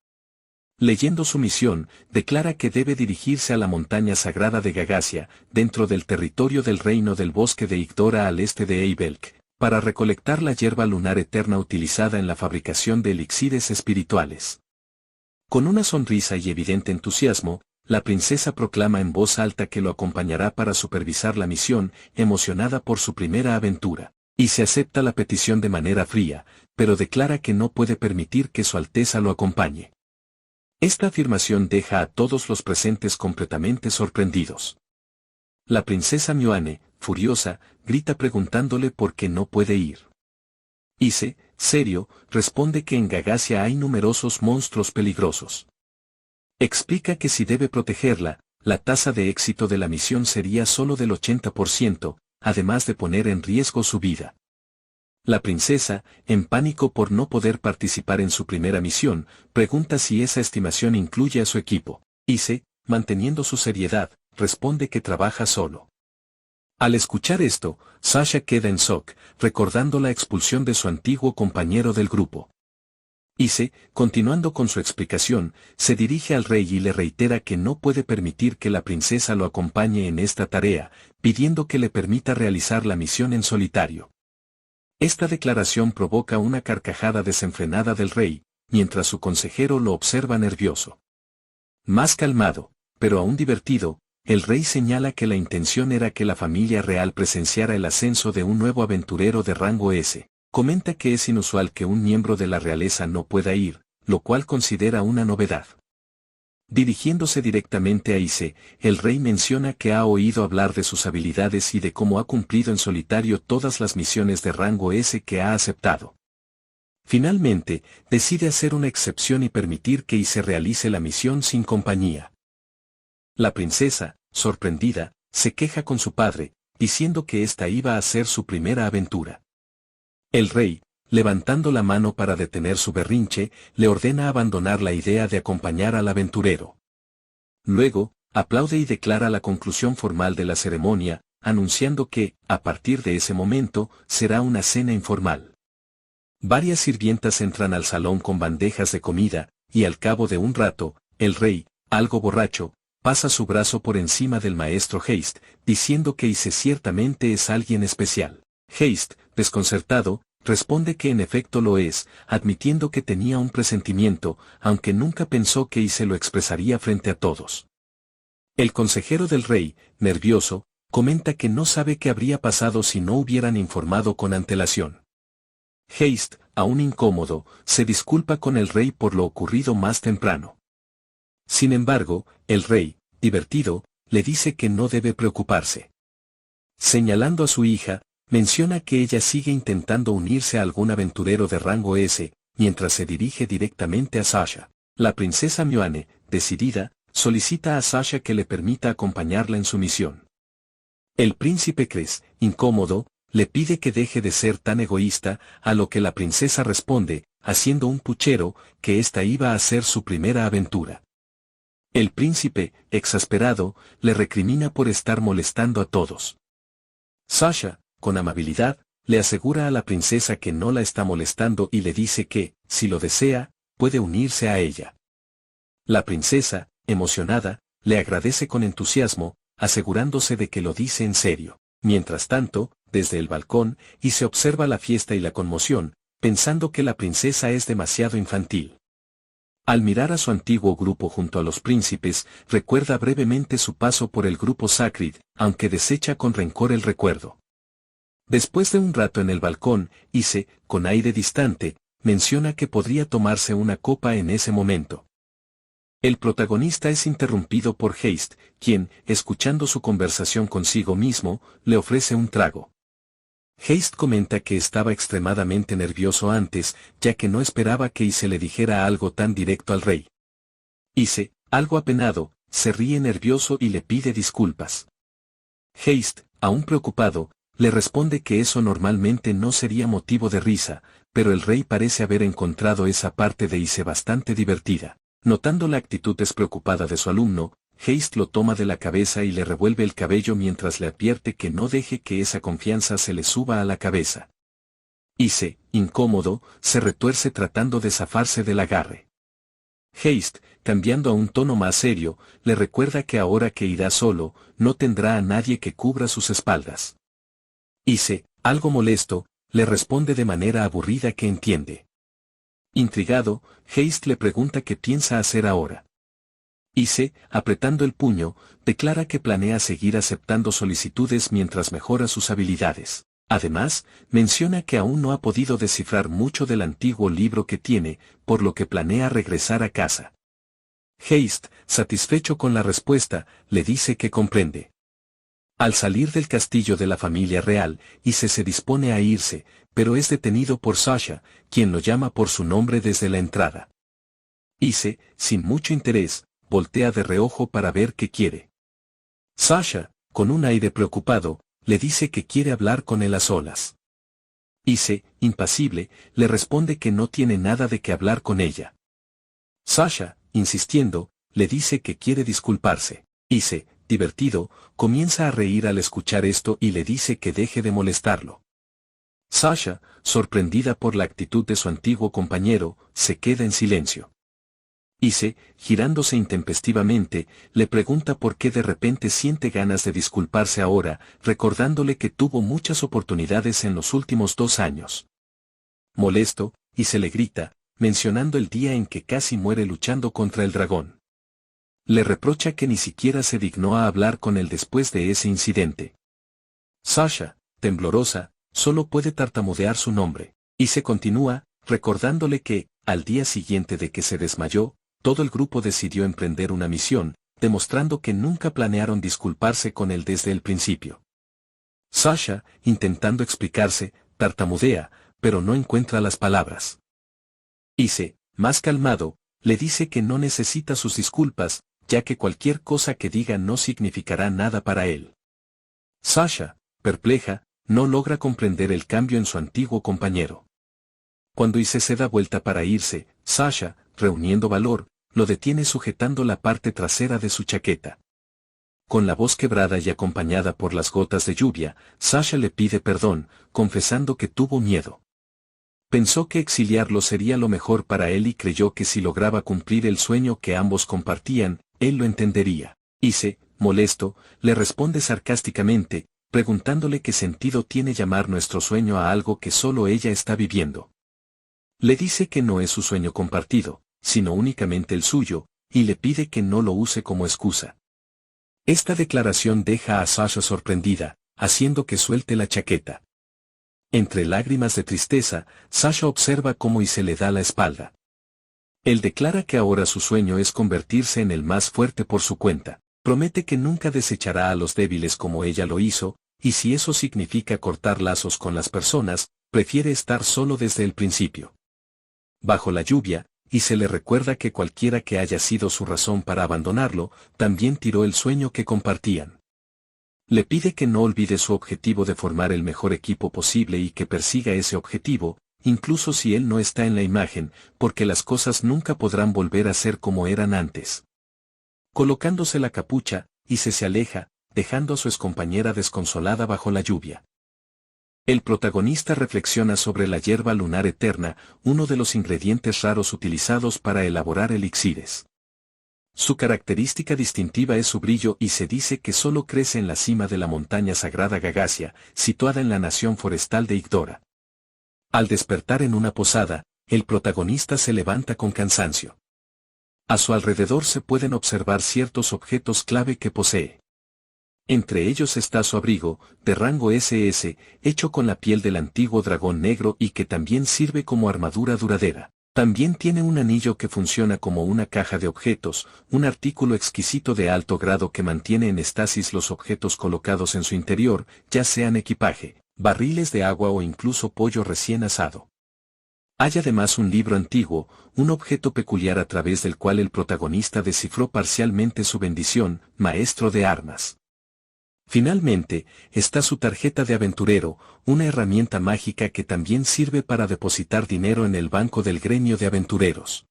Leyendo su misión, declara que debe dirigirse a la montaña sagrada de Gagasia, dentro del territorio del reino del bosque de Igdora al este de Eibelk, para recolectar la hierba lunar eterna utilizada en la fabricación de elixires espirituales. Con una sonrisa y evidente entusiasmo, la princesa proclama en voz alta que lo acompañará para supervisar la misión, emocionada por su primera aventura. Y se acepta la petición de manera fría, pero declara que no puede permitir que su Alteza lo acompañe. Esta afirmación deja a todos los presentes completamente sorprendidos. La princesa Mioane, furiosa, grita preguntándole por qué no puede ir. Ise, serio, responde que en Gagasia hay numerosos monstruos peligrosos. Explica que si debe protegerla, la tasa de éxito de la misión sería solo del 80%, además de poner en riesgo su vida. La princesa, en pánico por no poder participar en su primera misión, pregunta si esa estimación incluye a su equipo. Ise, manteniendo su seriedad, responde que trabaja solo. Al escuchar esto, Sasha queda en shock, recordando la expulsión de su antiguo compañero del grupo. Ise, continuando con su explicación, se dirige al rey y le reitera que no puede permitir que la princesa lo acompañe en esta tarea, pidiendo que le permita realizar la misión en solitario. Esta declaración provoca una carcajada desenfrenada del rey, mientras su consejero lo observa nervioso. Más calmado, pero aún divertido, el rey señala que la intención era que la familia real presenciara el ascenso de un nuevo aventurero de rango S. Comenta que es inusual que un miembro de la realeza no pueda ir, lo cual considera una novedad. Dirigiéndose directamente a Ise, el rey menciona que ha oído hablar de sus habilidades y de cómo ha cumplido en solitario todas las misiones de rango S que ha aceptado. Finalmente, decide hacer una excepción y permitir que Ise realice la misión sin compañía. La princesa, sorprendida, se queja con su padre, diciendo que esta iba a ser su primera aventura. El rey, levantando la mano para detener su berrinche, le ordena abandonar la idea de acompañar al aventurero. Luego, aplaude y declara la conclusión formal de la ceremonia, anunciando que, a partir de ese momento, será una cena informal. Varias sirvientas entran al salón con bandejas de comida, y al cabo de un rato, el rey, algo borracho, pasa su brazo por encima del maestro Heist, diciendo que Ise ciertamente es alguien especial. Heist, desconcertado, responde que en efecto lo es, admitiendo que tenía un presentimiento, aunque nunca pensó que Ise lo expresaría frente a todos. El consejero del rey, nervioso, comenta que no sabe qué habría pasado si no hubieran informado con antelación. Heist, aún incómodo, se disculpa con el rey por lo ocurrido más temprano. Sin embargo, el rey, divertido, le dice que no debe preocuparse. Señalando a su hija, menciona que ella sigue intentando unirse a algún aventurero de rango S, mientras se dirige directamente a Sasha. La princesa Mioane, decidida, solicita a Sasha que le permita acompañarla en su misión. El príncipe Cres, incómodo, le pide que deje de ser tan egoísta, a lo que la princesa responde, haciendo un puchero, que esta iba a ser su primera aventura. El príncipe, exasperado, le recrimina por estar molestando a todos. Sasha, con amabilidad, le asegura a la princesa que no la está molestando y le dice que, si lo desea, puede unirse a ella. La princesa, emocionada, le agradece con entusiasmo, asegurándose de que lo dice en serio. Mientras tanto, desde el balcón, Ise observa la fiesta y la conmoción, pensando que la princesa es demasiado infantil. Al mirar a su antiguo grupo junto a los príncipes, recuerda brevemente su paso por el grupo Sacred, aunque desecha con rencor el recuerdo. Después de un rato en el balcón, Ise, con aire distante, menciona que podría tomarse una copa en ese momento. El protagonista es interrumpido por Heist, quien, escuchando su conversación consigo mismo, le ofrece un trago. Heist comenta que estaba extremadamente nervioso antes, ya que no esperaba que Ise le dijera algo tan directo al rey. Ise, algo apenado, se ríe nervioso y le pide disculpas. Heist, aún preocupado, le responde que eso normalmente no sería motivo de risa, pero el rey parece haber encontrado esa parte de Ise bastante divertida. Notando la actitud despreocupada de su alumno, Heist lo toma de la cabeza y le revuelve el cabello mientras le advierte que no deje que esa confianza se le suba a la cabeza. Ise, incómodo, se retuerce tratando de zafarse del agarre. Heist, cambiando a un tono más serio, le recuerda que ahora que irá solo, no tendrá a nadie que cubra sus espaldas. Ise, algo molesto, le responde de manera aburrida que entiende. Intrigado, Heist le pregunta qué piensa hacer ahora. Ise, apretando el puño, declara que planea seguir aceptando solicitudes mientras mejora sus habilidades. Además, menciona que aún no ha podido descifrar mucho del antiguo libro que tiene, por lo que planea regresar a casa. Heist, satisfecho con la respuesta, le dice que comprende. Al salir del castillo de la familia real, Ise se dispone a irse, pero es detenido por Sasha, quien lo llama por su nombre desde la entrada. Ise, sin mucho interés, voltea de reojo para ver qué quiere. Sasha, con un aire preocupado, le dice que quiere hablar con él a solas. Ise, impasible, le responde que no tiene nada de qué hablar con ella. Sasha, insistiendo, le dice que quiere disculparse. Ise, divertido, comienza a reír al escuchar esto y le dice que deje de molestarlo. Sasha, sorprendida por la actitud de su antiguo compañero, se queda en silencio. Ise, girándose intempestivamente, le pregunta por qué de repente siente ganas de disculparse ahora, recordándole que tuvo muchas oportunidades en los últimos 2 años. Molesto, Ise le grita, mencionando el día en que casi muere luchando contra el dragón. Le reprocha que ni siquiera se dignó a hablar con él después de ese incidente. Sasha, temblorosa, solo puede tartamudear su nombre. Ise continúa, recordándole que, al día siguiente de que se desmayó, todo el grupo decidió emprender una misión, demostrando que nunca planearon disculparse con él desde el principio. Sasha, intentando explicarse, tartamudea, pero no encuentra las palabras. Ise, más calmado, le dice que no necesita sus disculpas, ya que cualquier cosa que diga no significará nada para él. Sasha, perpleja, no logra comprender el cambio en su antiguo compañero. Cuando Ise se da vuelta para irse, Sasha, reuniendo valor, lo detiene sujetando la parte trasera de su chaqueta. Con la voz quebrada y acompañada por las gotas de lluvia, Sasha le pide perdón, confesando que tuvo miedo. Pensó que exiliarlo sería lo mejor para él y creyó que si lograba cumplir el sueño que ambos compartían, él lo entendería. Ise, molesto, le responde sarcásticamente, preguntándole qué sentido tiene llamar nuestro sueño a algo que solo ella está viviendo. Le dice que no es su sueño compartido, sino únicamente el suyo, y le pide que no lo use como excusa. Esta declaración deja a Sasha sorprendida, haciendo que suelte la chaqueta. Entre lágrimas de tristeza, Sasha observa cómo Ise le da la espalda. Él declara que ahora su sueño es convertirse en el más fuerte por su cuenta. Promete que nunca desechará a los débiles como ella lo hizo, y si eso significa cortar lazos con las personas, prefiere estar solo desde el principio. Bajo la lluvia, Ise le recuerda que cualquiera que haya sido su razón para abandonarlo, también tiró el sueño que compartían. Le pide que no olvide su objetivo de formar el mejor equipo posible y que persiga ese objetivo, incluso si él no está en la imagen, porque las cosas nunca podrán volver a ser como eran antes. Colocándose la capucha, Ise se aleja, dejando a su excompañera desconsolada bajo la lluvia. El protagonista reflexiona sobre la hierba lunar eterna, uno de los ingredientes raros utilizados para elaborar elixires. Su característica distintiva es su brillo y se dice que solo crece en la cima de la montaña sagrada Gagasia, situada en la nación forestal de Igdora. Al despertar en una posada, el protagonista se levanta con cansancio. A su alrededor se pueden observar ciertos objetos clave que posee. Entre ellos está su abrigo, de rango SS, hecho con la piel del antiguo dragón negro y que también sirve como armadura duradera. También tiene un anillo que funciona como una caja de objetos, un artículo exquisito de alto grado que mantiene en estasis los objetos colocados en su interior, ya sean equipaje, barriles de agua o incluso pollo recién asado. Hay además un libro antiguo, un objeto peculiar a través del cual el protagonista descifró parcialmente su bendición, maestro de armas. Finalmente, está su tarjeta de aventurero, una herramienta mágica que también sirve para depositar dinero en el banco del gremio de aventureros.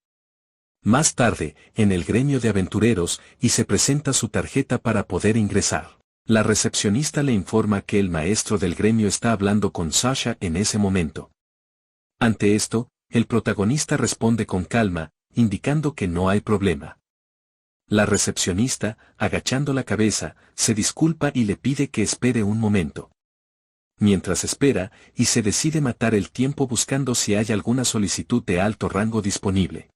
Más tarde, en el gremio de aventureros, y se presenta su tarjeta para poder ingresar. La recepcionista le informa que el maestro del gremio está hablando con Sasha en ese momento. Ante esto, el protagonista responde con calma, indicando que no hay problema. La recepcionista, agachando la cabeza, se disculpa y le pide que espere un momento. Mientras espera, y se decide matar el tiempo buscando si hay alguna solicitud de alto rango disponible.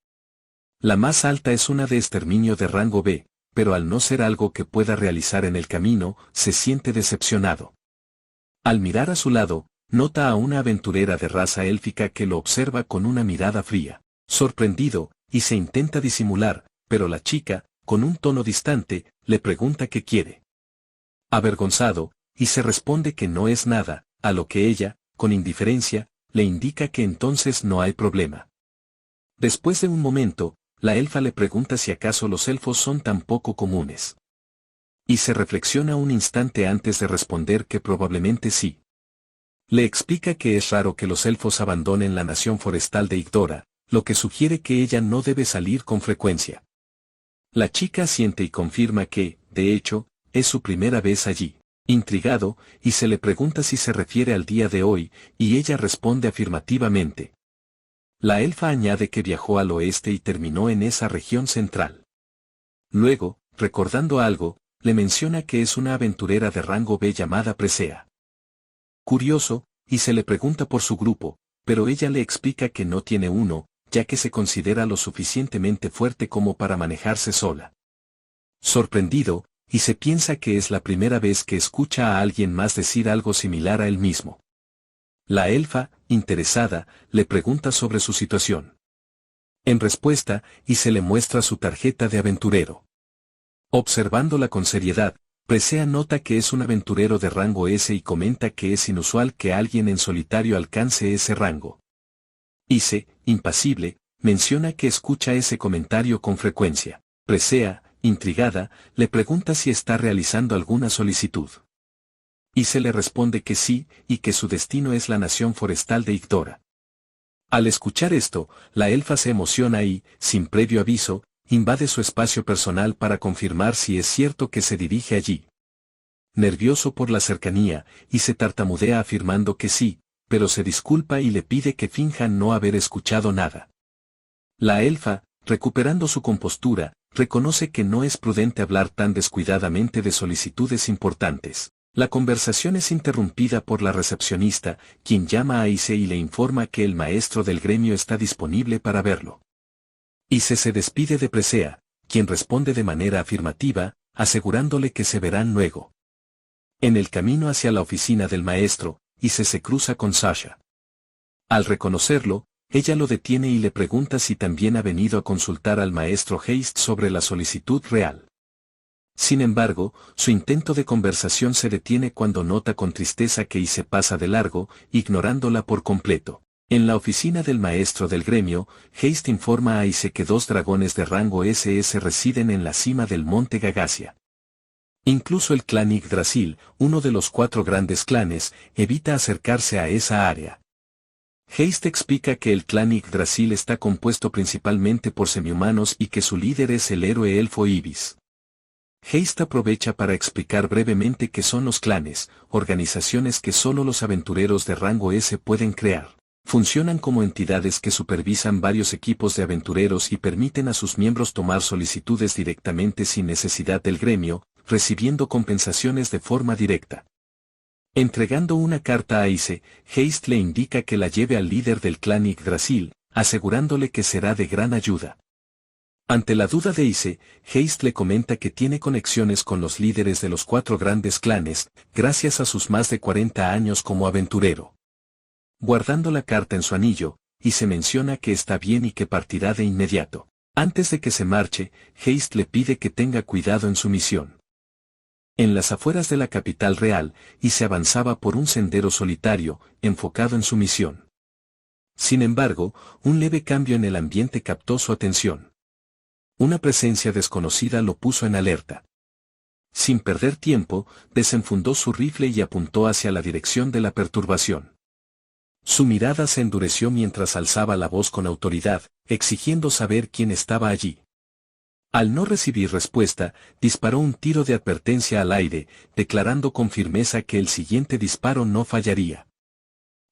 La más alta es una de exterminio de rango B, pero al no ser algo que pueda realizar en el camino, se siente decepcionado. Al mirar a su lado, nota a una aventurera de raza élfica que lo observa con una mirada fría. Sorprendido, y se intenta disimular, pero la chica, con un tono distante, le pregunta qué quiere. Avergonzado, y se responde que no es nada, a lo que ella, con indiferencia, le indica que entonces no hay problema. Después de un momento, la elfa le pregunta si acaso los elfos son tan poco comunes. Y se reflexiona un instante antes de responder que probablemente sí. Le explica que es raro que los elfos abandonen la nación forestal de Igdora, lo que sugiere que ella no debe salir con frecuencia. La chica asiente y confirma que, de hecho, es su primera vez allí. Intrigado, y se le pregunta si se refiere al día de hoy, y ella responde afirmativamente. La elfa añade que viajó al oeste y terminó en esa región central. Luego, recordando algo, le menciona que es una aventurera de rango B llamada Presea. Curioso, y se le pregunta por su grupo, pero ella le explica que no tiene uno, ya que se considera lo suficientemente fuerte como para manejarse sola. Sorprendido, y se piensa que es la primera vez que escucha a alguien más decir algo similar a él mismo. La elfa, interesada, le pregunta sobre su situación. En respuesta, y se le muestra su tarjeta de aventurero. Observándola con seriedad, Presea nota que es un aventurero de rango S y comenta que es inusual que alguien en solitario alcance ese rango. Ise, impasible, menciona que escucha ese comentario con frecuencia. Presea, intrigada, le pregunta si está realizando alguna solicitud. Ise le responde que sí, y que su destino es la nación forestal de Igdora. Al escuchar esto, la elfa se emociona y, sin previo aviso, invade su espacio personal para confirmar si es cierto que se dirige allí. Nervioso por la cercanía, y se tartamudea afirmando que sí, pero se disculpa y le pide que finja no haber escuchado nada. La elfa, recuperando su compostura, reconoce que no es prudente hablar tan descuidadamente de solicitudes importantes. La conversación es interrumpida por la recepcionista, quien llama a Ise y le informa que el maestro del gremio está disponible para verlo. Ise se despide de Presea, quien responde de manera afirmativa, asegurándole que se verán luego. En el camino hacia la oficina del maestro, Ise se cruza con Sasha. Al reconocerlo, ella lo detiene y le pregunta si también ha venido a consultar al maestro Heist sobre la solicitud real. Sin embargo, su intento de conversación se detiene cuando nota con tristeza que Ise pasa de largo, ignorándola por completo. En la oficina del maestro del gremio, Heist informa a Ise que 2 dragones de rango SS residen en la cima del monte Gagasia. Incluso el clan Yggdrasil, uno de los 4 grandes clanes, evita acercarse a esa área. Heist explica que el clan Yggdrasil está compuesto principalmente por semihumanos y que su líder es el héroe elfo Ibis. Heist aprovecha para explicar brevemente qué son los clanes, organizaciones que solo los aventureros de rango S pueden crear. Funcionan como entidades que supervisan varios equipos de aventureros y permiten a sus miembros tomar solicitudes directamente sin necesidad del gremio, recibiendo compensaciones de forma directa. Entregando una carta a Ice, Haste le indica que la lleve al líder del clan Yggdrasil, asegurándole que será de gran ayuda. Ante la duda de Ice, Haste le comenta que tiene conexiones con los líderes de los 4 grandes clanes, gracias a sus más de 40 años como aventurero. Guardando la carta en su anillo, Ice menciona que está bien y que partirá de inmediato. Antes de que se marche, Haste le pide que tenga cuidado en su misión. En las afueras de la capital real, Ice avanzaba por un sendero solitario, enfocado en su misión. Sin embargo, un leve cambio en el ambiente captó su atención. Una presencia desconocida lo puso en alerta. Sin perder tiempo, desenfundó su rifle y apuntó hacia la dirección de la perturbación. Su mirada se endureció mientras alzaba la voz con autoridad, exigiendo saber quién estaba allí. Al no recibir respuesta, disparó un tiro de advertencia al aire, declarando con firmeza que el siguiente disparo no fallaría.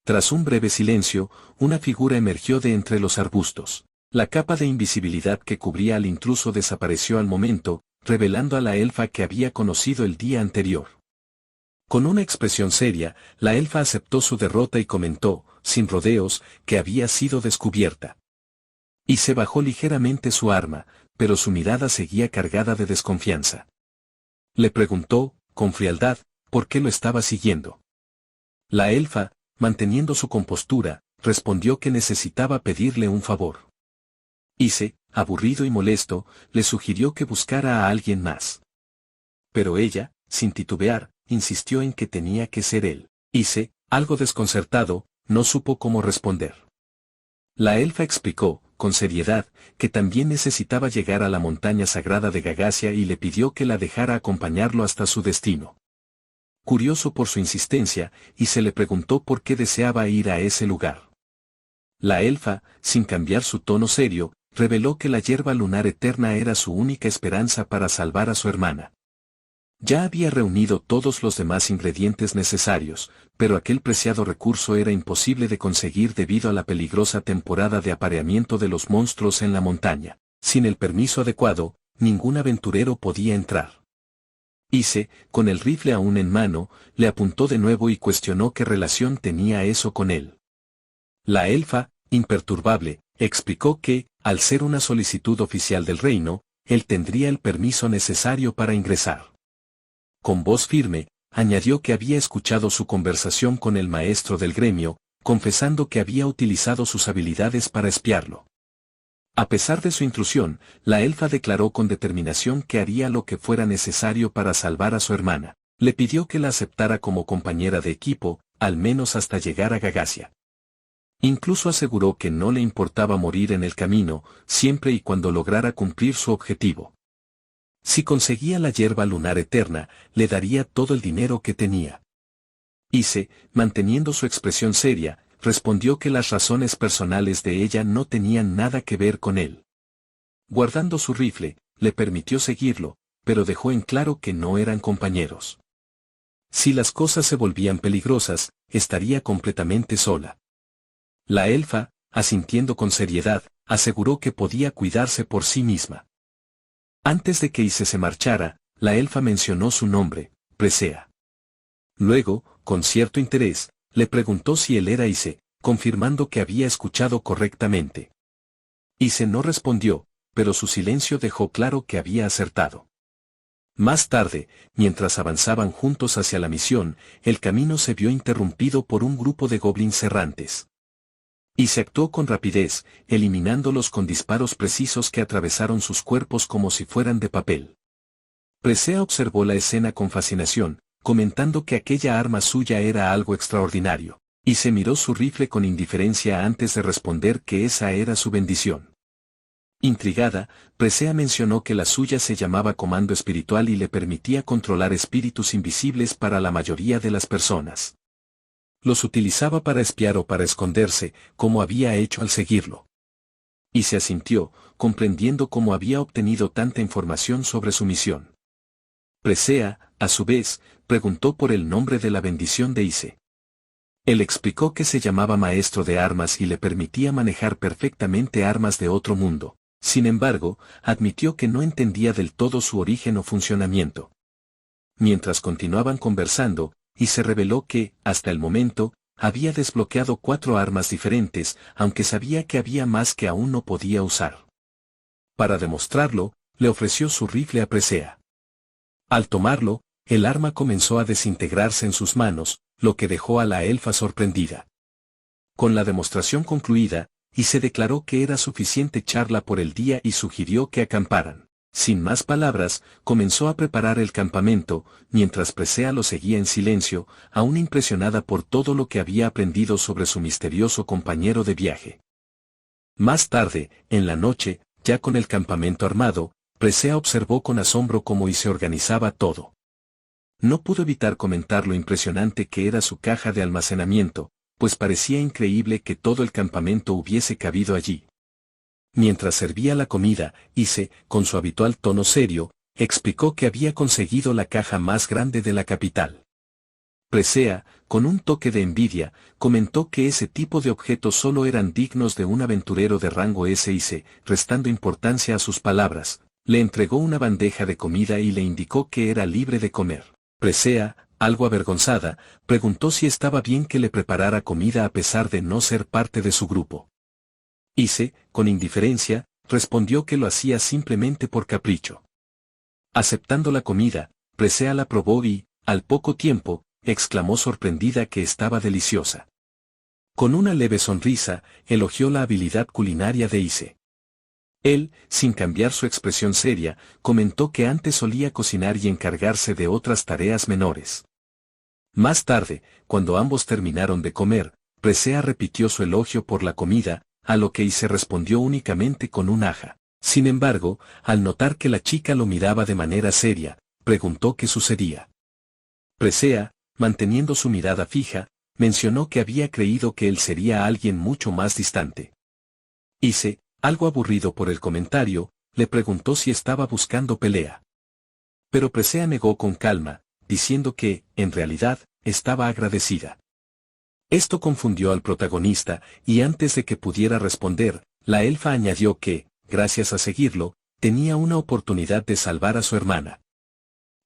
Tras un breve silencio, una figura emergió de entre los arbustos. La capa de invisibilidad que cubría al intruso desapareció al momento, revelando a la elfa que había conocido el día anterior. Con una expresión seria, la elfa aceptó su derrota y comentó, sin rodeos, que había sido descubierta. Y se bajó ligeramente su arma, pero su mirada seguía cargada de desconfianza. Le preguntó, con frialdad, por qué lo estaba siguiendo. La elfa, manteniendo su compostura, respondió que necesitaba pedirle un favor. Ice, aburrido y molesto, le sugirió que buscara a alguien más. Pero ella, sin titubear, insistió en que tenía que ser él. Ice, algo desconcertado, no supo cómo responder. La elfa explicó, con seriedad, que también necesitaba llegar a la montaña sagrada de Gagasia y le pidió que la dejara acompañarlo hasta su destino. Curioso por su insistencia, Ice le preguntó por qué deseaba ir a ese lugar. La elfa, sin cambiar su tono serio, reveló que la hierba lunar eterna era su única esperanza para salvar a su hermana. Ya había reunido todos los demás ingredientes necesarios, pero aquel preciado recurso era imposible de conseguir debido a la peligrosa temporada de apareamiento de los monstruos en la montaña. Sin el permiso adecuado, ningún aventurero podía entrar. Ice, con el rifle aún en mano, le apuntó de nuevo y cuestionó qué relación tenía eso con él. La elfa, imperturbable, explicó que, al ser una solicitud oficial del reino, él tendría el permiso necesario para ingresar. Con voz firme, añadió que había escuchado su conversación con el maestro del gremio, confesando que había utilizado sus habilidades para espiarlo. A pesar de su intrusión, la elfa declaró con determinación que haría lo que fuera necesario para salvar a su hermana. Le pidió que la aceptara como compañera de equipo, al menos hasta llegar a Gagasia. Incluso aseguró que no le importaba morir en el camino, siempre y cuando lograra cumplir su objetivo. Si conseguía la hierba lunar eterna, le daría todo el dinero que tenía. Ice, manteniendo su expresión seria, respondió que las razones personales de ella no tenían nada que ver con él. Guardando su rifle, le permitió seguirlo, pero dejó en claro que no eran compañeros. Si las cosas se volvían peligrosas, estaría completamente sola. La elfa, asintiendo con seriedad, aseguró que podía cuidarse por sí misma. Antes de que Ice se marchara, la elfa mencionó su nombre, Presea. Luego, con cierto interés, le preguntó si él era Ice, confirmando que había escuchado correctamente. Ice no respondió, pero su silencio dejó claro que había acertado. Más tarde, mientras avanzaban juntos hacia la misión, el camino se vio interrumpido por un grupo de goblins errantes. Ice actuó con rapidez, eliminándolos con disparos precisos que atravesaron sus cuerpos como si fueran de papel. Presea observó la escena con fascinación, comentando que aquella arma suya era algo extraordinario. Ice miró su rifle con indiferencia antes de responder que esa era su bendición. Intrigada, Presea mencionó que la suya se llamaba Comando Espiritual y le permitía controlar espíritus invisibles para la mayoría de las personas. Los utilizaba para espiar o para esconderse, como había hecho al seguirlo. Y se asintió, comprendiendo cómo había obtenido tanta información sobre su misión. Presea, a su vez, preguntó por el nombre de la bendición de Ice. Él explicó que se llamaba maestro de armas y le permitía manejar perfectamente armas de otro mundo. Sin embargo, admitió que no entendía del todo su origen o funcionamiento. Mientras continuaban conversando, y se reveló que, hasta el momento, había desbloqueado 4 armas diferentes, aunque sabía que había más que aún no podía usar. Para demostrarlo, le ofreció su rifle a Presea. Al tomarlo, el arma comenzó a desintegrarse en sus manos, lo que dejó a la elfa sorprendida. Con la demostración concluida, y se declaró que era suficiente charla por el día y sugirió que acamparan. Sin más palabras, comenzó a preparar el campamento, mientras Presea lo seguía en silencio, aún impresionada por todo lo que había aprendido sobre su misterioso compañero de viaje. Más tarde, en la noche, ya con el campamento armado, Presea observó con asombro cómo se organizaba todo. No pudo evitar comentar lo impresionante que era su caja de almacenamiento, pues parecía increíble que todo el campamento hubiese cabido allí. Mientras servía la comida, Ise, con su habitual tono serio, explicó que había conseguido la caja más grande de la capital. Presea, con un toque de envidia, comentó que ese tipo de objetos solo eran dignos de un aventurero de rango S. Ise, restando importancia a sus palabras, le entregó una bandeja de comida y le indicó que era libre de comer. Presea, algo avergonzada, preguntó si estaba bien que le preparara comida a pesar de no ser parte de su grupo. Ise, con indiferencia, respondió que lo hacía simplemente por capricho. Aceptando la comida, Presea la probó y, al poco tiempo, exclamó sorprendida que estaba deliciosa. Con una leve sonrisa, elogió la habilidad culinaria de Ise. Él, sin cambiar su expresión seria, comentó que antes solía cocinar y encargarse de otras tareas menores. Más tarde, cuando ambos terminaron de comer, Presea repitió su elogio por la comida, a lo que Ise respondió únicamente con un aja. Sin embargo, al notar que la chica lo miraba de manera seria, preguntó qué sucedía. Presea, manteniendo su mirada fija, mencionó que había creído que él sería alguien mucho más distante. Ise, algo aburrido por el comentario, le preguntó si estaba buscando pelea. Pero Presea negó con calma, diciendo que, en realidad, estaba agradecida. Esto confundió al protagonista, y antes de que pudiera responder, la elfa añadió que, gracias a seguirlo, tenía una oportunidad de salvar a su hermana.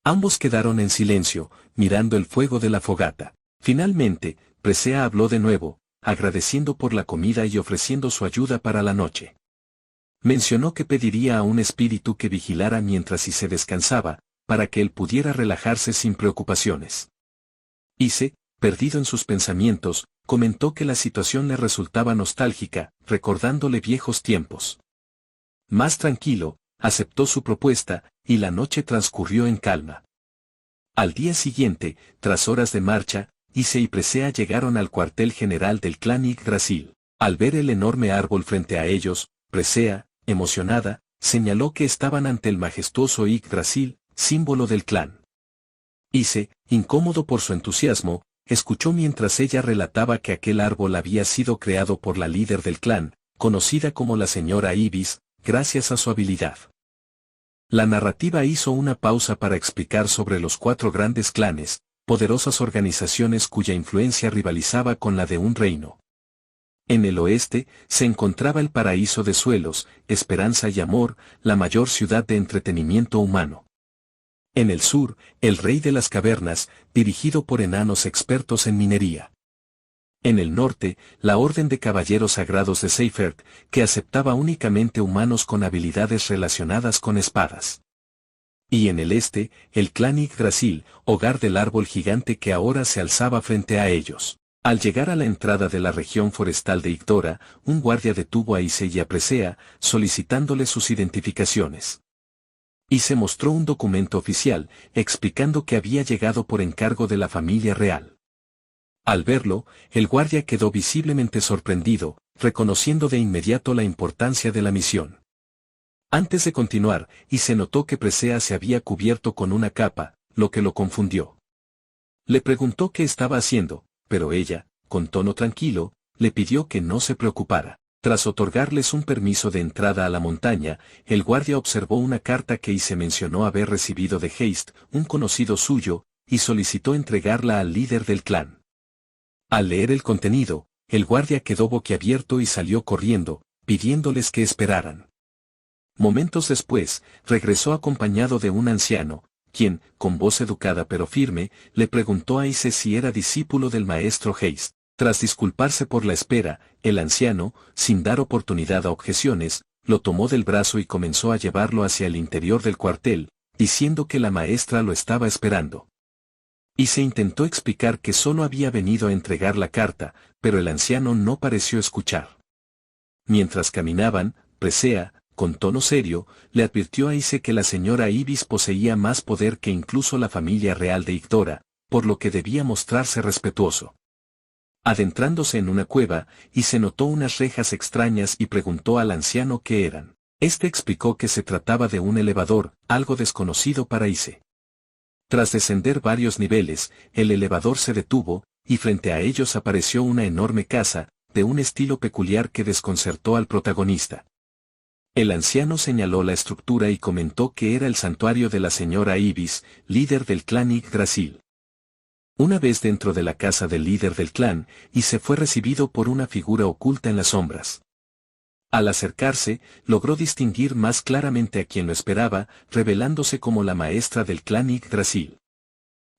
Ambos quedaron en silencio, mirando el fuego de la fogata. Finalmente, Presea habló de nuevo, agradeciendo por la comida y ofreciendo su ayuda para la noche. Mencionó que pediría a un espíritu que vigilara mientras se descansaba, para que él pudiera relajarse sin preocupaciones. Ise, perdido en sus pensamientos, comentó que la situación le resultaba nostálgica, recordándole viejos tiempos. Más tranquilo, aceptó su propuesta, y la noche transcurrió en calma. Al día siguiente, tras horas de marcha, Ise y Presea llegaron al cuartel general del clan Yggdrasil. Al ver el enorme árbol frente a ellos, Presea, emocionada, señaló que estaban ante el majestuoso Yggdrasil, símbolo del clan. Ise, incómodo por su entusiasmo, escuchó mientras ella relataba que aquel árbol había sido creado por la líder del clan, conocida como la señora Ibis, gracias a su habilidad. La narrativa hizo una pausa para explicar sobre los 4 grandes clanes, poderosas organizaciones cuya influencia rivalizaba con la de un reino. En el oeste, se encontraba el paraíso de Suelos, Esperanza y Amor, la mayor ciudad de entretenimiento humano. En el sur, el Rey de las Cavernas, dirigido por enanos expertos en minería. En el norte, la Orden de Caballeros Sagrados de Seifert, que aceptaba únicamente humanos con habilidades relacionadas con espadas. Y en el este, el clan Yggdrasil, hogar del árbol gigante que ahora se alzaba frente a ellos. Al llegar a la entrada de la región forestal de Ictora, un guardia detuvo a Ise y a Presea, solicitándole sus identificaciones. Ise mostró un documento oficial, explicando que había llegado por encargo de la familia real. Al verlo, el guardia quedó visiblemente sorprendido, reconociendo de inmediato la importancia de la misión. Antes de continuar, Ise notó que Presea se había cubierto con una capa, lo que lo confundió. Le preguntó qué estaba haciendo, pero ella, con tono tranquilo, le pidió que no se preocupara. Tras otorgarles un permiso de entrada a la montaña, el guardia observó una carta que Ise mencionó haber recibido de Heist, un conocido suyo, y solicitó entregarla al líder del clan. Al leer el contenido, el guardia quedó boquiabierto y salió corriendo, pidiéndoles que esperaran. Momentos después, regresó acompañado de un anciano, quien, con voz educada pero firme, le preguntó a Ise si era discípulo del maestro Heist. Tras disculparse por la espera, el anciano, sin dar oportunidad a objeciones, lo tomó del brazo y comenzó a llevarlo hacia el interior del cuartel, diciendo que la maestra lo estaba esperando. Ise intentó explicar que solo había venido a entregar la carta, pero el anciano no pareció escuchar. Mientras caminaban, Presea, con tono serio, le advirtió a Ise que la señora Ibis poseía más poder que incluso la familia real de Igdora, por lo que debía mostrarse respetuoso. Adentrándose en una cueva, Ise notó unas rejas extrañas y preguntó al anciano qué eran. Este explicó que se trataba de un elevador, algo desconocido para Ise. Tras descender varios niveles, el elevador se detuvo, y frente a ellos apareció una enorme casa, de un estilo peculiar que desconcertó al protagonista. El anciano señaló la estructura y comentó que era el santuario de la señora Ibis, líder del clan Yggdrasil. Una vez dentro de la casa del líder del clan, Ise fue recibido por una figura oculta en las sombras. Al acercarse, logró distinguir más claramente a quien lo esperaba, revelándose como la maestra del clan Yggdrasil.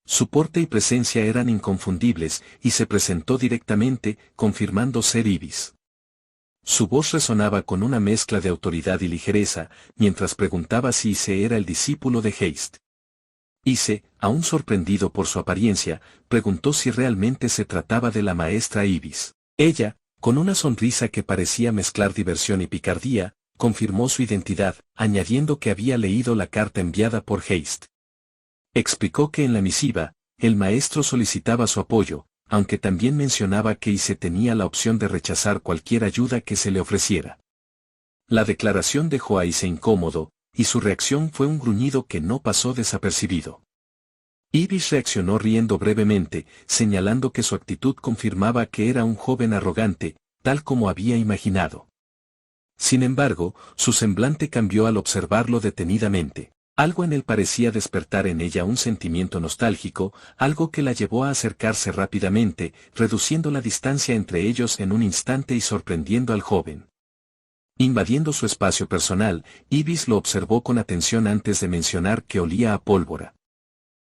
Su porte y presencia eran inconfundibles, y se presentó directamente, confirmando ser Ibis. Su voz resonaba con una mezcla de autoridad y ligereza, mientras preguntaba si Ise era el discípulo de Heist. Ise, aún sorprendido por su apariencia, preguntó si realmente se trataba de la maestra Ibis. Ella, con una sonrisa que parecía mezclar diversión y picardía, confirmó su identidad, añadiendo que había leído la carta enviada por Heist. Explicó que en la misiva, el maestro solicitaba su apoyo, aunque también mencionaba que Ise tenía la opción de rechazar cualquier ayuda que se le ofreciera. La declaración dejó a Ise incómodo, y su reacción fue un gruñido que no pasó desapercibido. Ibis reaccionó riendo brevemente, señalando que su actitud confirmaba que era un joven arrogante, tal como había imaginado. Sin embargo, su semblante cambió al observarlo detenidamente. Algo en él parecía despertar en ella un sentimiento nostálgico, algo que la llevó a acercarse rápidamente, reduciendo la distancia entre ellos en un instante y sorprendiendo al joven. Invadiendo su espacio personal, Ibis lo observó con atención antes de mencionar que olía a pólvora.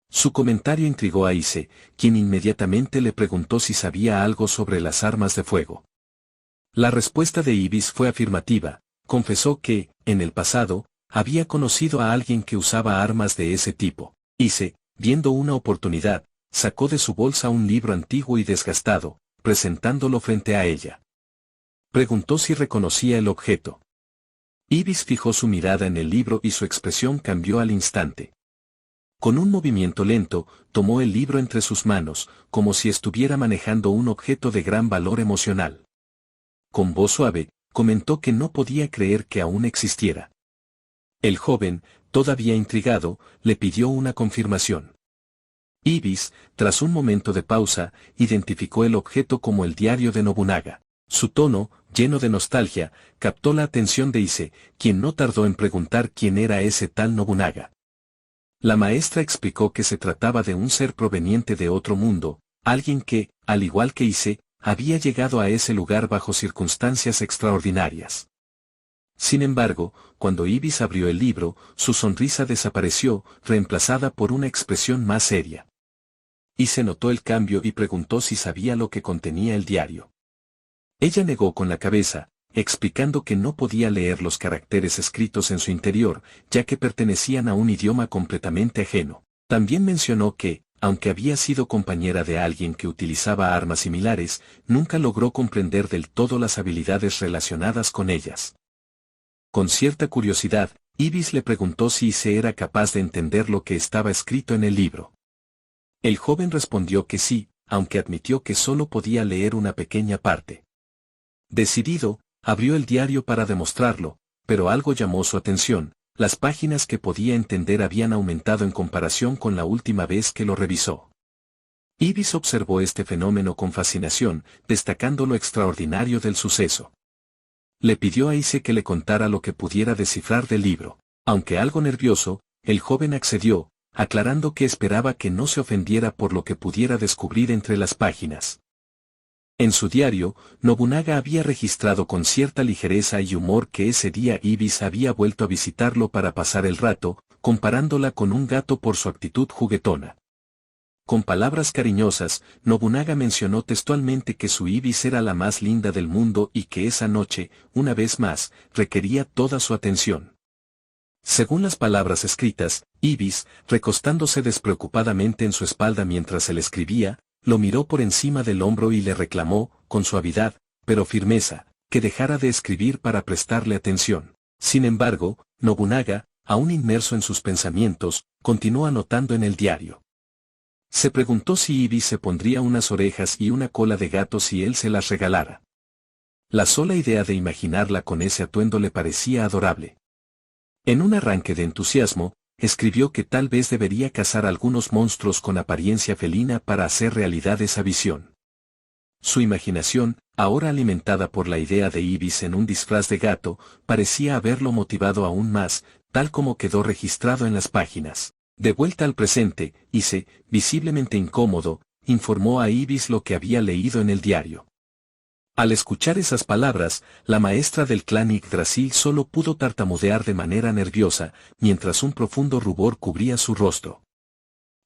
Su comentario intrigó a Ise, quien inmediatamente le preguntó si sabía algo sobre las armas de fuego. La respuesta de Ibis fue afirmativa, confesó que, en el pasado, había conocido a alguien que usaba armas de ese tipo. Ise, viendo una oportunidad, sacó de su bolsa un libro antiguo y desgastado, presentándolo frente a ella. Preguntó si reconocía el objeto. Ibis fijó su mirada en el libro y su expresión cambió al instante. Con un movimiento lento, tomó el libro entre sus manos, como si estuviera manejando un objeto de gran valor emocional. Con voz suave, comentó que no podía creer que aún existiera. El joven, todavía intrigado, le pidió una confirmación. Ibis, tras un momento de pausa, identificó el objeto como el diario de Nobunaga. Su tono, lleno de nostalgia, captó la atención de Ise, quien no tardó en preguntar quién era ese tal Nobunaga. La maestra explicó que se trataba de un ser proveniente de otro mundo, alguien que, al igual que Ise, había llegado a ese lugar bajo circunstancias extraordinarias. Sin embargo, cuando Ibis abrió el libro, su sonrisa desapareció, reemplazada por una expresión más seria. Ise notó el cambio y preguntó si sabía lo que contenía el diario. Ella negó con la cabeza, explicando que no podía leer los caracteres escritos en su interior, ya que pertenecían a un idioma completamente ajeno. También mencionó que, aunque había sido compañera de alguien que utilizaba armas similares, nunca logró comprender del todo las habilidades relacionadas con ellas. Con cierta curiosidad, Ibis le preguntó si Ise era capaz de entender lo que estaba escrito en el libro. El joven respondió que sí, aunque admitió que solo podía leer una pequeña parte. Decidido, abrió el diario para demostrarlo, pero algo llamó su atención: las páginas que podía entender habían aumentado en comparación con la última vez que lo revisó. Ibis observó este fenómeno con fascinación, destacando lo extraordinario del suceso. Le pidió a Ise que le contara lo que pudiera descifrar del libro. Aunque algo nervioso, el joven accedió, aclarando que esperaba que no se ofendiera por lo que pudiera descubrir entre las páginas. En su diario, Nobunaga había registrado con cierta ligereza y humor que ese día Ibis había vuelto a visitarlo para pasar el rato, comparándola con un gato por su actitud juguetona. Con palabras cariñosas, Nobunaga mencionó textualmente que su Ibis era la más linda del mundo y que esa noche, una vez más, requería toda su atención. Según las palabras escritas, Ibis, recostándose despreocupadamente en su espalda mientras él escribía, lo miró por encima del hombro y le reclamó, con suavidad, pero firmeza, que dejara de escribir para prestarle atención. Sin embargo, Nobunaga, aún inmerso en sus pensamientos, continuó anotando en el diario. Se preguntó si Ibis se pondría unas orejas y una cola de gato si él se las regalara. La sola idea de imaginarla con ese atuendo le parecía adorable. En un arranque de entusiasmo, escribió que tal vez debería cazar algunos monstruos con apariencia felina para hacer realidad esa visión. Su imaginación, ahora alimentada por la idea de Ibis en un disfraz de gato, parecía haberlo motivado aún más, tal como quedó registrado en las páginas. De vuelta al presente, Ise, visiblemente incómodo, informó a Ibis lo que había leído en el diario. Al escuchar esas palabras, la maestra del clan Yggdrasil solo pudo tartamudear de manera nerviosa, mientras un profundo rubor cubría su rostro.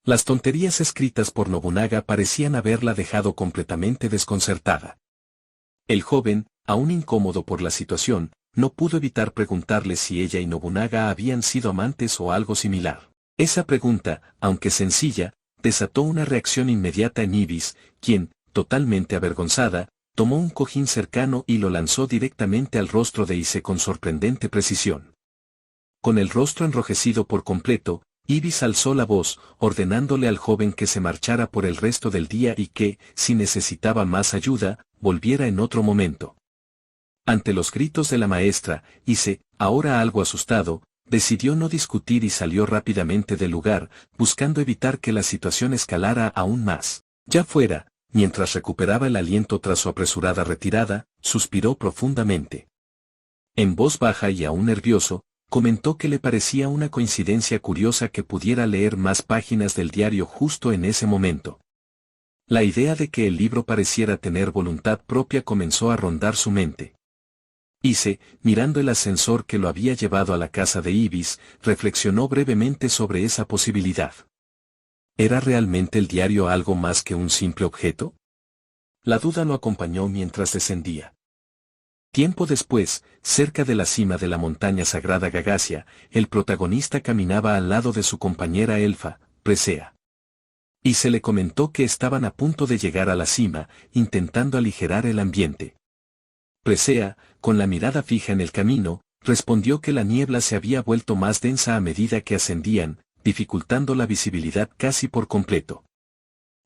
Las tonterías escritas por Nobunaga parecían haberla dejado completamente desconcertada. El joven, aún incómodo por la situación, no pudo evitar preguntarle si ella y Nobunaga habían sido amantes o algo similar. Esa pregunta, aunque sencilla, desató una reacción inmediata en Ibis, quien, totalmente avergonzada, tomó un cojín cercano y lo lanzó directamente al rostro de Ise con sorprendente precisión. Con el rostro enrojecido por completo, Ibis alzó la voz, ordenándole al joven que se marchara por el resto del día y que, si necesitaba más ayuda, volviera en otro momento. Ante los gritos de la maestra, Ise, ahora algo asustado, decidió no discutir y salió rápidamente del lugar, buscando evitar que la situación escalara aún más. Ya fuera, mientras recuperaba el aliento tras su apresurada retirada, suspiró profundamente. En voz baja y aún nervioso, comentó que le parecía una coincidencia curiosa que pudiera leer más páginas del diario justo en ese momento. La idea de que el libro pareciera tener voluntad propia comenzó a rondar su mente. Ise, mirando el ascensor que lo había llevado a la casa de Ibis, reflexionó brevemente sobre esa posibilidad. ¿Era realmente el diario algo más que un simple objeto? La duda lo acompañó mientras descendía. Tiempo después, cerca de la cima de la montaña sagrada Gagasia, el protagonista caminaba al lado de su compañera elfa, Presea. Y se le comentó que estaban a punto de llegar a la cima, intentando aligerar el ambiente. Presea, con la mirada fija en el camino, respondió que la niebla se había vuelto más densa a medida que ascendían, dificultando la visibilidad casi por completo.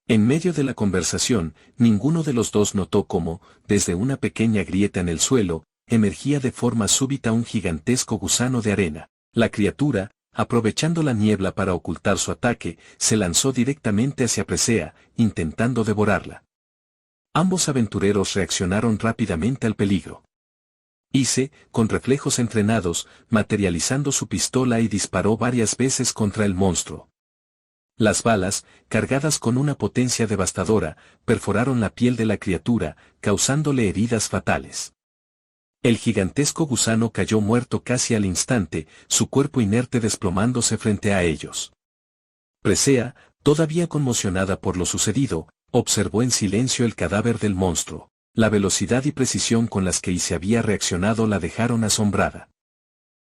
En medio de la conversación, ninguno de los dos notó cómo, desde una pequeña grieta en el suelo, emergía de forma súbita un gigantesco gusano de arena. La criatura, aprovechando la niebla para ocultar su ataque, se lanzó directamente hacia Presea, intentando devorarla. Ambos aventureros reaccionaron rápidamente al peligro. Ise, con reflejos entrenados, materializando su pistola y disparó varias veces contra el monstruo. Las balas, cargadas con una potencia devastadora, perforaron la piel de la criatura, causándole heridas fatales. El gigantesco gusano cayó muerto casi al instante, su cuerpo inerte desplomándose frente a ellos. Presea, todavía conmocionada por lo sucedido, observó en silencio el cadáver del monstruo. La velocidad y precisión con las que Ise había reaccionado la dejaron asombrada.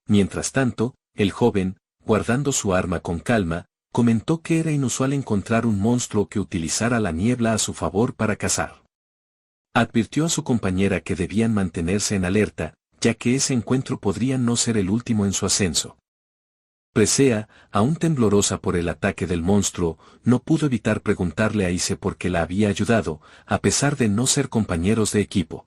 Mientras tanto, el joven, guardando su arma con calma, comentó que era inusual encontrar un monstruo que utilizara la niebla a su favor para cazar. Advirtió a su compañera que debían mantenerse en alerta, ya que ese encuentro podría no ser el último en su ascenso. Presea, aún temblorosa por el ataque del monstruo, no pudo evitar preguntarle a Ise por qué la había ayudado, a pesar de no ser compañeros de equipo.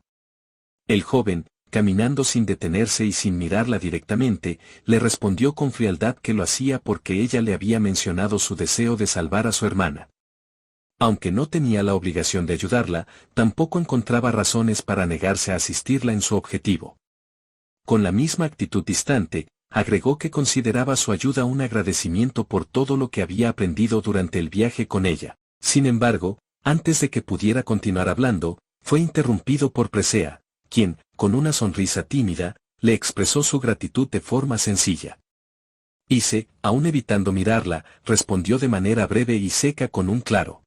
El joven, caminando sin detenerse y sin mirarla directamente, le respondió con frialdad que lo hacía porque ella le había mencionado su deseo de salvar a su hermana. Aunque no tenía la obligación de ayudarla, tampoco encontraba razones para negarse a asistirla en su objetivo. Con la misma actitud distante, agregó que consideraba su ayuda un agradecimiento por todo lo que había aprendido durante el viaje con ella. Sin embargo, antes de que pudiera continuar hablando, Fue interrumpido por Presea, quien, con una sonrisa tímida, le expresó su gratitud de forma sencilla. Ise, aún evitando mirarla, respondió de manera breve y seca con un claro.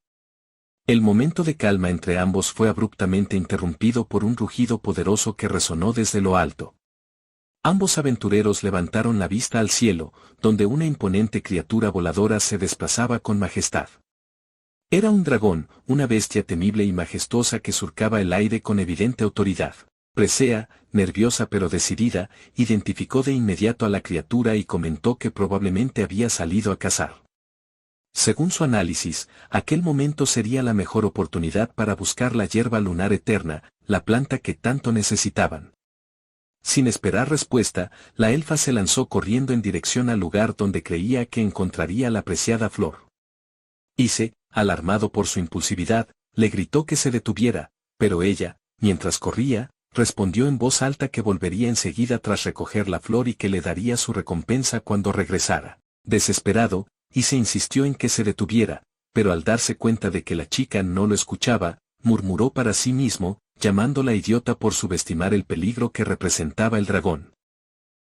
El momento de calma entre ambos fue abruptamente interrumpido por un rugido poderoso que resonó desde lo alto. Ambos aventureros levantaron la vista al cielo, donde una imponente criatura voladora se desplazaba con majestad. Era un dragón, una bestia temible y majestuosa que surcaba el aire con evidente autoridad. Presea, nerviosa pero decidida, identificó de inmediato a la criatura y comentó que probablemente había salido a cazar. Según su análisis, aquel momento sería la mejor oportunidad para buscar la hierba lunar eterna, la planta que tanto necesitaban. Sin esperar respuesta, la elfa se lanzó corriendo en dirección al lugar donde creía que encontraría la preciada flor. Ise, alarmado por su impulsividad, le gritó que se detuviera, pero ella, mientras corría, respondió en voz alta que volvería enseguida tras recoger la flor y que le daría su recompensa cuando regresara. Desesperado, Ise insistió en que se detuviera, pero al darse cuenta de que la chica no lo escuchaba, murmuró para sí mismo, llamándola idiota por subestimar el peligro que representaba el dragón.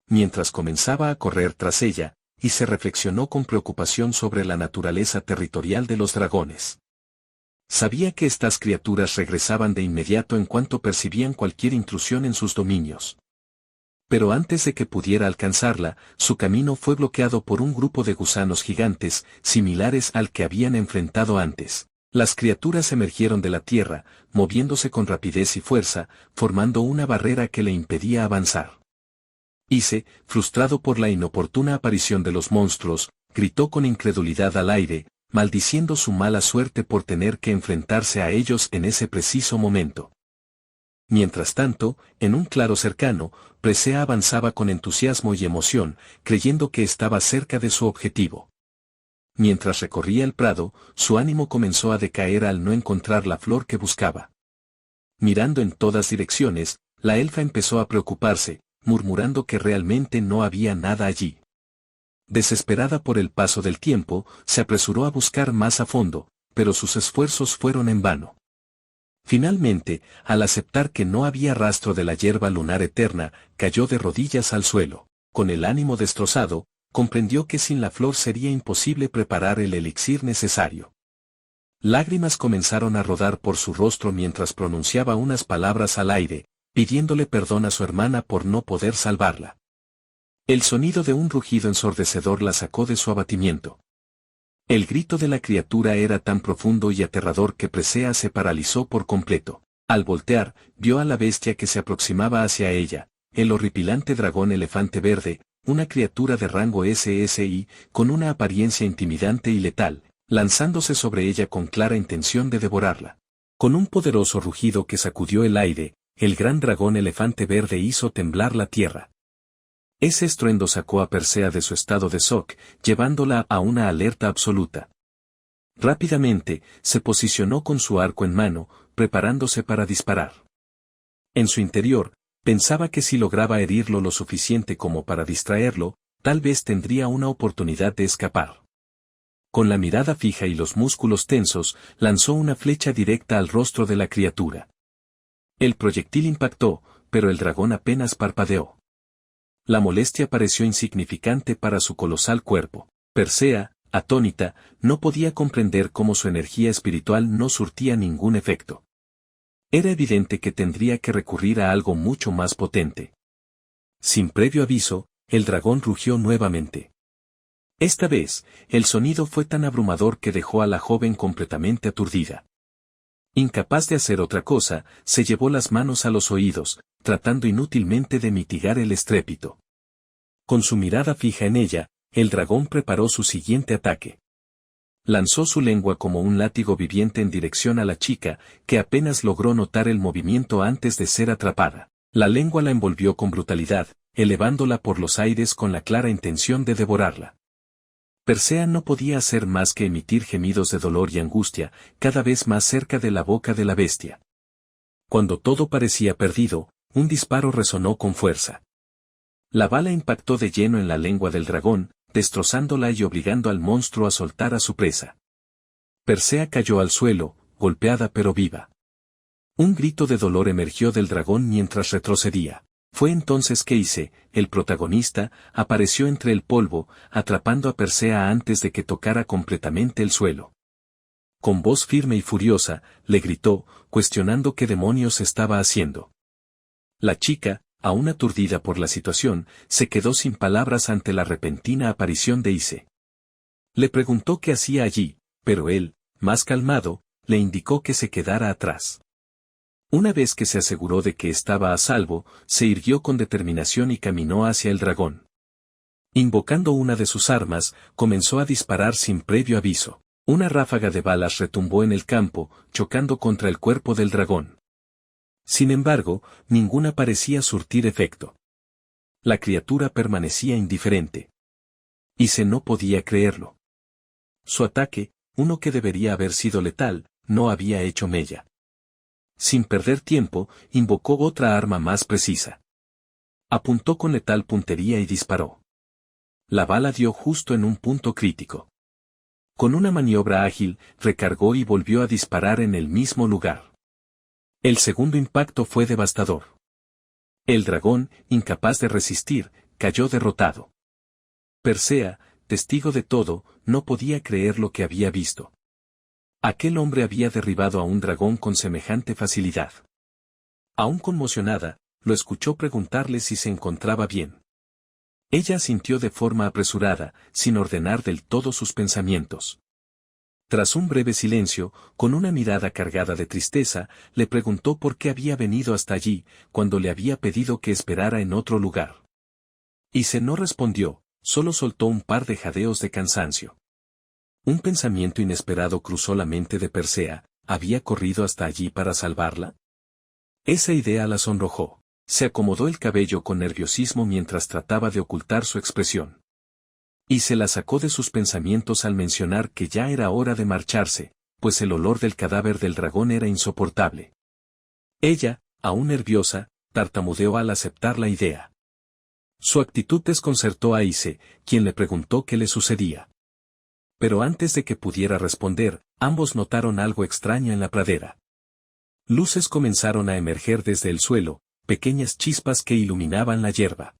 Mientras comenzaba a correr tras ella, Ise reflexionó con preocupación sobre la naturaleza territorial de los dragones. Sabía que estas criaturas regresaban de inmediato en cuanto percibían cualquier intrusión en sus dominios. Pero antes de que pudiera alcanzarla, su camino fue bloqueado por un grupo de gusanos gigantes, similares al que habían enfrentado antes. Las criaturas emergieron de la tierra, moviéndose con rapidez y fuerza, formando una barrera que le impedía avanzar. Ise, frustrado por la inoportuna aparición de los monstruos, gritó con incredulidad al aire, maldiciendo su mala suerte por tener que enfrentarse a ellos en ese preciso momento. Mientras tanto, en un claro cercano, Presea avanzaba con entusiasmo y emoción, creyendo que estaba cerca de su objetivo. Mientras recorría el prado, su ánimo comenzó a decaer al no encontrar la flor que buscaba. Mirando en todas direcciones, la elfa empezó a preocuparse, murmurando que realmente no había nada allí. Desesperada por el paso del tiempo, se apresuró a buscar más a fondo, pero sus esfuerzos fueron en vano. Finalmente, al aceptar que no había rastro de la hierba lunar eterna, cayó de rodillas al suelo. Con el ánimo destrozado, comprendió que sin la flor sería imposible preparar el elixir necesario. Lágrimas comenzaron a rodar por su rostro mientras pronunciaba unas palabras al aire, pidiéndole perdón a su hermana por no poder salvarla. El sonido de un rugido ensordecedor la sacó de su abatimiento. El grito de la criatura era tan profundo y aterrador que Presea se paralizó por completo. Al voltear, vio a la bestia que se aproximaba hacia ella, el horripilante dragón elefante verde, una criatura de rango SSI, con una apariencia intimidante y letal, lanzándose sobre ella con clara intención de devorarla. Con un poderoso rugido que sacudió el aire, el gran dragón elefante verde hizo temblar la tierra. Ese estruendo sacó a Persea de su estado de shock, llevándola a una alerta absoluta. Rápidamente, se posicionó con su arco en mano, preparándose para disparar. En su interior, pensaba que si lograba herirlo lo suficiente como para distraerlo, tal vez tendría una oportunidad de escapar. Con la mirada fija y los músculos tensos, lanzó una flecha directa al rostro de la criatura. El proyectil impactó, pero el dragón apenas parpadeó. La molestia pareció insignificante para su colosal cuerpo. Persea, atónita, no podía comprender cómo su energía espiritual no surtía ningún efecto. Era evidente que tendría que recurrir a algo mucho más potente. Sin previo aviso, el dragón rugió nuevamente. Esta vez, el sonido fue tan abrumador que dejó a la joven completamente aturdida. Incapaz de hacer otra cosa, se llevó las manos a los oídos, tratando inútilmente de mitigar el estrépito. Con su mirada fija en ella, el dragón preparó su siguiente ataque. Lanzó su lengua como un látigo viviente en dirección a la chica, que apenas logró notar el movimiento antes de ser atrapada. La lengua la envolvió con brutalidad, elevándola por los aires con la clara intención de devorarla. Persea no podía hacer más que emitir gemidos de dolor y angustia, cada vez más cerca de la boca de la bestia. Cuando todo parecía perdido, un disparo resonó con fuerza. La bala impactó de lleno en la lengua del dragón, destrozándola y obligando al monstruo a soltar a su presa. Persea cayó al suelo, golpeada pero viva. Un grito de dolor emergió del dragón mientras retrocedía. Fue entonces que Ise, el protagonista, apareció entre el polvo, atrapando a Persea antes de que tocara completamente el suelo. Con voz firme y furiosa, le gritó, cuestionando qué demonios estaba haciendo. La chica, aún aturdida por la situación, se quedó sin palabras ante la repentina aparición de Ise. Le preguntó qué hacía allí, pero él, más calmado, le indicó que se quedara atrás. Una vez que se aseguró de que estaba a salvo, se irguió con determinación y caminó hacia el dragón. Invocando una de sus armas, comenzó a disparar sin previo aviso. Una ráfaga de balas retumbó en el campo, chocando contra el cuerpo del dragón. Sin embargo, ninguna parecía surtir efecto. La criatura permanecía indiferente. Ise no podía creerlo. Su ataque, uno que debería haber sido letal, no había hecho mella. Sin perder tiempo, invocó otra arma más precisa. Apuntó con letal puntería y disparó. La bala dio justo en un punto crítico. Con una maniobra ágil, recargó y volvió a disparar en el mismo lugar. El segundo impacto fue devastador. El dragón, incapaz de resistir, cayó derrotado. Persea, testigo de todo, no podía creer lo que había visto. Aquel hombre había derribado a un dragón con semejante facilidad. Aún conmocionada, lo escuchó preguntarle si se encontraba bien. Ella asintió de forma apresurada, sin ordenar del todo sus pensamientos. Tras un breve silencio, con una mirada cargada de tristeza, le preguntó por qué había venido hasta allí, cuando le había pedido que esperara en otro lugar. Ise no respondió, solo soltó un par de jadeos de cansancio. Un pensamiento inesperado cruzó la mente de Persea, ¿había corrido hasta allí para salvarla? Esa idea la sonrojó. Se acomodó el cabello con nerviosismo mientras trataba de ocultar su expresión. Y se la sacó de sus pensamientos al mencionar que ya era hora de marcharse, pues el olor del cadáver del dragón era insoportable. Ella, aún nerviosa, tartamudeó al aceptar la idea. Su actitud desconcertó a Ise, quien le preguntó qué le sucedía. Pero antes de que pudiera responder, ambos notaron algo extraño en la pradera. Luces comenzaron a emerger desde el suelo, pequeñas chispas que iluminaban la hierba.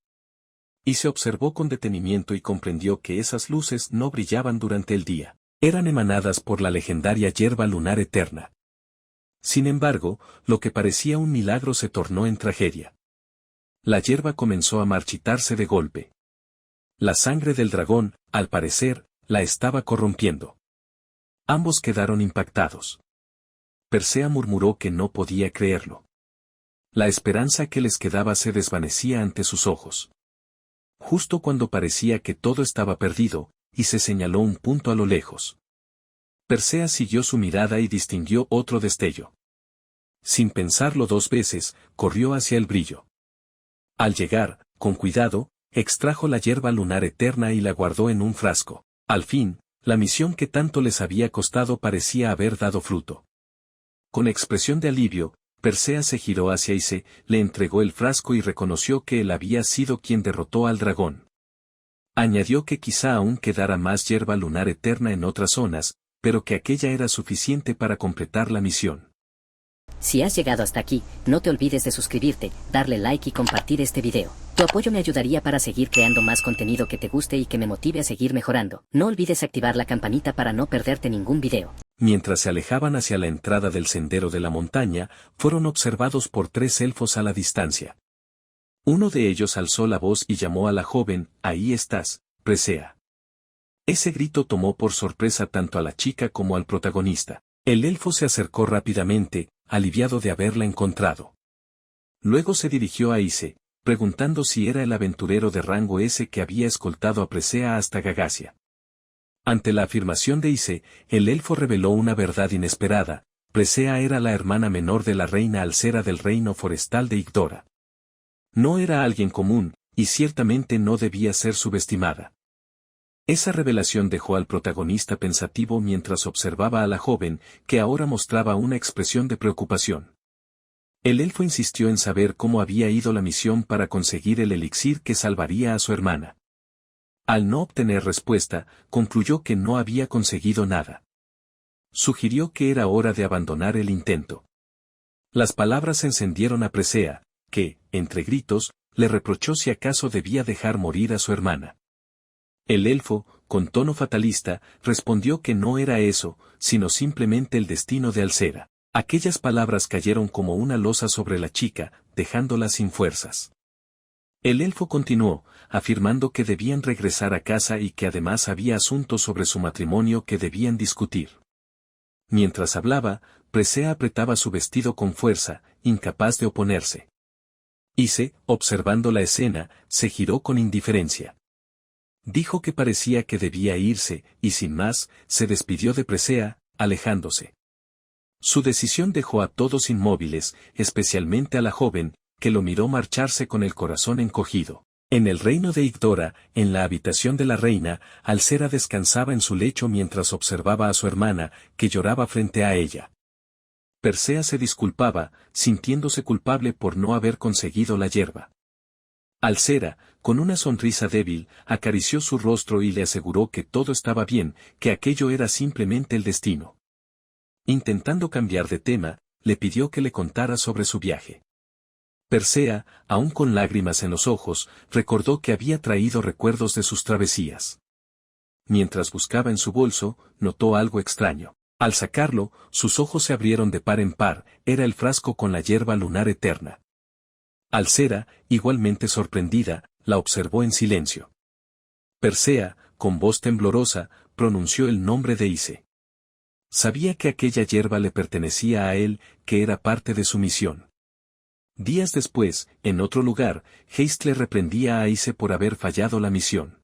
Y se observó con detenimiento y comprendió que esas luces no brillaban durante el día, eran emanadas por la legendaria hierba lunar eterna. Sin embargo, lo que parecía un milagro se tornó en tragedia. La hierba comenzó a marchitarse de golpe. La sangre del dragón, al parecer, la estaba corrompiendo. Ambos quedaron impactados. Persea murmuró que no podía creerlo. La esperanza que les quedaba se desvanecía ante sus ojos. Justo cuando parecía que todo estaba perdido, y se señaló un punto a lo lejos. Persea siguió su mirada y distinguió otro destello. Sin pensarlo dos veces, corrió hacia el brillo. Al llegar, con cuidado, extrajo la hierba lunar eterna y la guardó en un frasco. Al fin, la misión que tanto les había costado parecía haber dado fruto. Con expresión de alivio, Persea se giró hacia Ise, le entregó el frasco y reconoció que él había sido quien derrotó al dragón. Añadió que quizá aún quedara más hierba lunar eterna en otras zonas, pero que aquella era suficiente para completar la misión. Si has llegado hasta aquí, no te olvides de suscribirte, darle like y compartir este video. Tu apoyo me ayudaría para seguir creando más contenido que te guste y que me motive a seguir mejorando. No olvides activar la campanita para no perderte ningún video. Mientras se alejaban hacia la entrada del sendero de la montaña, fueron observados por 3 elfos a la distancia. Uno de ellos alzó la voz y llamó a la joven, «Ahí estás, Persea». Ese grito tomó por sorpresa tanto a la chica como al protagonista. El elfo se acercó rápidamente, aliviado de haberla encontrado. Luego se dirigió a Ise, preguntando si era el aventurero de rango S que había escoltado a Persea hasta Gagasia. Ante la afirmación de Ise, el elfo reveló una verdad inesperada: Persea era la hermana menor de la reina Alcera del reino forestal de Igdora. No era alguien común, y ciertamente no debía ser subestimada. Esa revelación dejó al protagonista pensativo mientras observaba a la joven, que ahora mostraba una expresión de preocupación. El elfo insistió en saber cómo había ido la misión para conseguir el elixir que salvaría a su hermana. Al no obtener respuesta, concluyó que no había conseguido nada. Sugirió que era hora de abandonar el intento. Las palabras encendieron a Presea, que, entre gritos, le reprochó si acaso debía dejar morir a su hermana. El elfo, con tono fatalista, respondió que no era eso, sino simplemente el destino de Alcera. Aquellas palabras cayeron como una losa sobre la chica, dejándola sin fuerzas. El elfo continuó, afirmando que debían regresar a casa y que además había asuntos sobre su matrimonio que debían discutir. Mientras hablaba, Presea apretaba su vestido con fuerza, incapaz de oponerse. Ise, observando la escena, se giró con indiferencia. Dijo que parecía que debía irse, y sin más, se despidió de Presea, alejándose. Su decisión dejó a todos inmóviles, especialmente a la joven, que lo miró marcharse con el corazón encogido. En el reino de Igdora, en la habitación de la reina, Alcera descansaba en su lecho mientras observaba a su hermana, que lloraba frente a ella. Persea se disculpaba, sintiéndose culpable por no haber conseguido la hierba. Alcera, con una sonrisa débil, acarició su rostro y le aseguró que todo estaba bien, que aquello era simplemente el destino. Intentando cambiar de tema, le pidió que le contara sobre su viaje. Persea, aún con lágrimas en los ojos, recordó que había traído recuerdos de sus travesías. Mientras buscaba en su bolso, notó algo extraño. Al sacarlo, sus ojos se abrieron de par en par, era el frasco con la hierba lunar eterna. Alcera, igualmente sorprendida, la observó en silencio. Persea, con voz temblorosa, pronunció el nombre de Ise. Sabía que aquella hierba le pertenecía a él, que era parte de su misión. Días después, en otro lugar, Heistle reprendía a Ise por haber fallado la misión.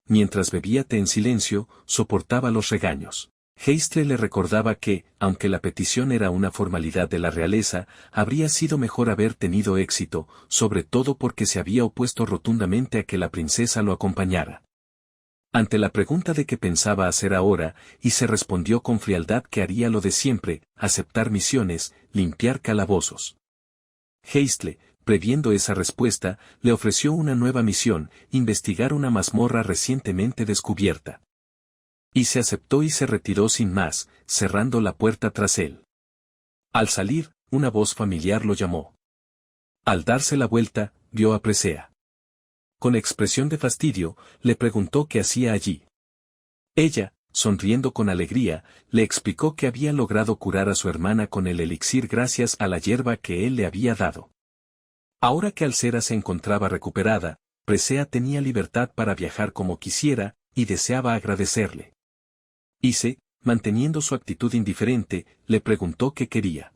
Mientras bebía té en silencio, soportaba los regaños. Heistle le recordaba que, aunque la petición era una formalidad de la realeza, habría sido mejor haber tenido éxito, sobre todo porque se había opuesto rotundamente a que la princesa lo acompañara. Ante la pregunta de qué pensaba hacer ahora, Ise respondió con frialdad que haría lo de siempre, aceptar misiones, limpiar calabozos. Heistle, previendo esa respuesta, le ofreció una nueva misión, investigar una mazmorra recientemente descubierta. Ise aceptó y se retiró sin más, cerrando la puerta tras él. Al salir, una voz familiar lo llamó. Al darse la vuelta, vio a Presea. Con expresión de fastidio, le preguntó qué hacía allí. Ella, sonriendo con alegría, le explicó que había logrado curar a su hermana con el elixir gracias a la hierba que él le había dado. Ahora que Alcera se encontraba recuperada, Presea tenía libertad para viajar como quisiera, y deseaba agradecerle. Ise, manteniendo su actitud indiferente, le preguntó qué quería.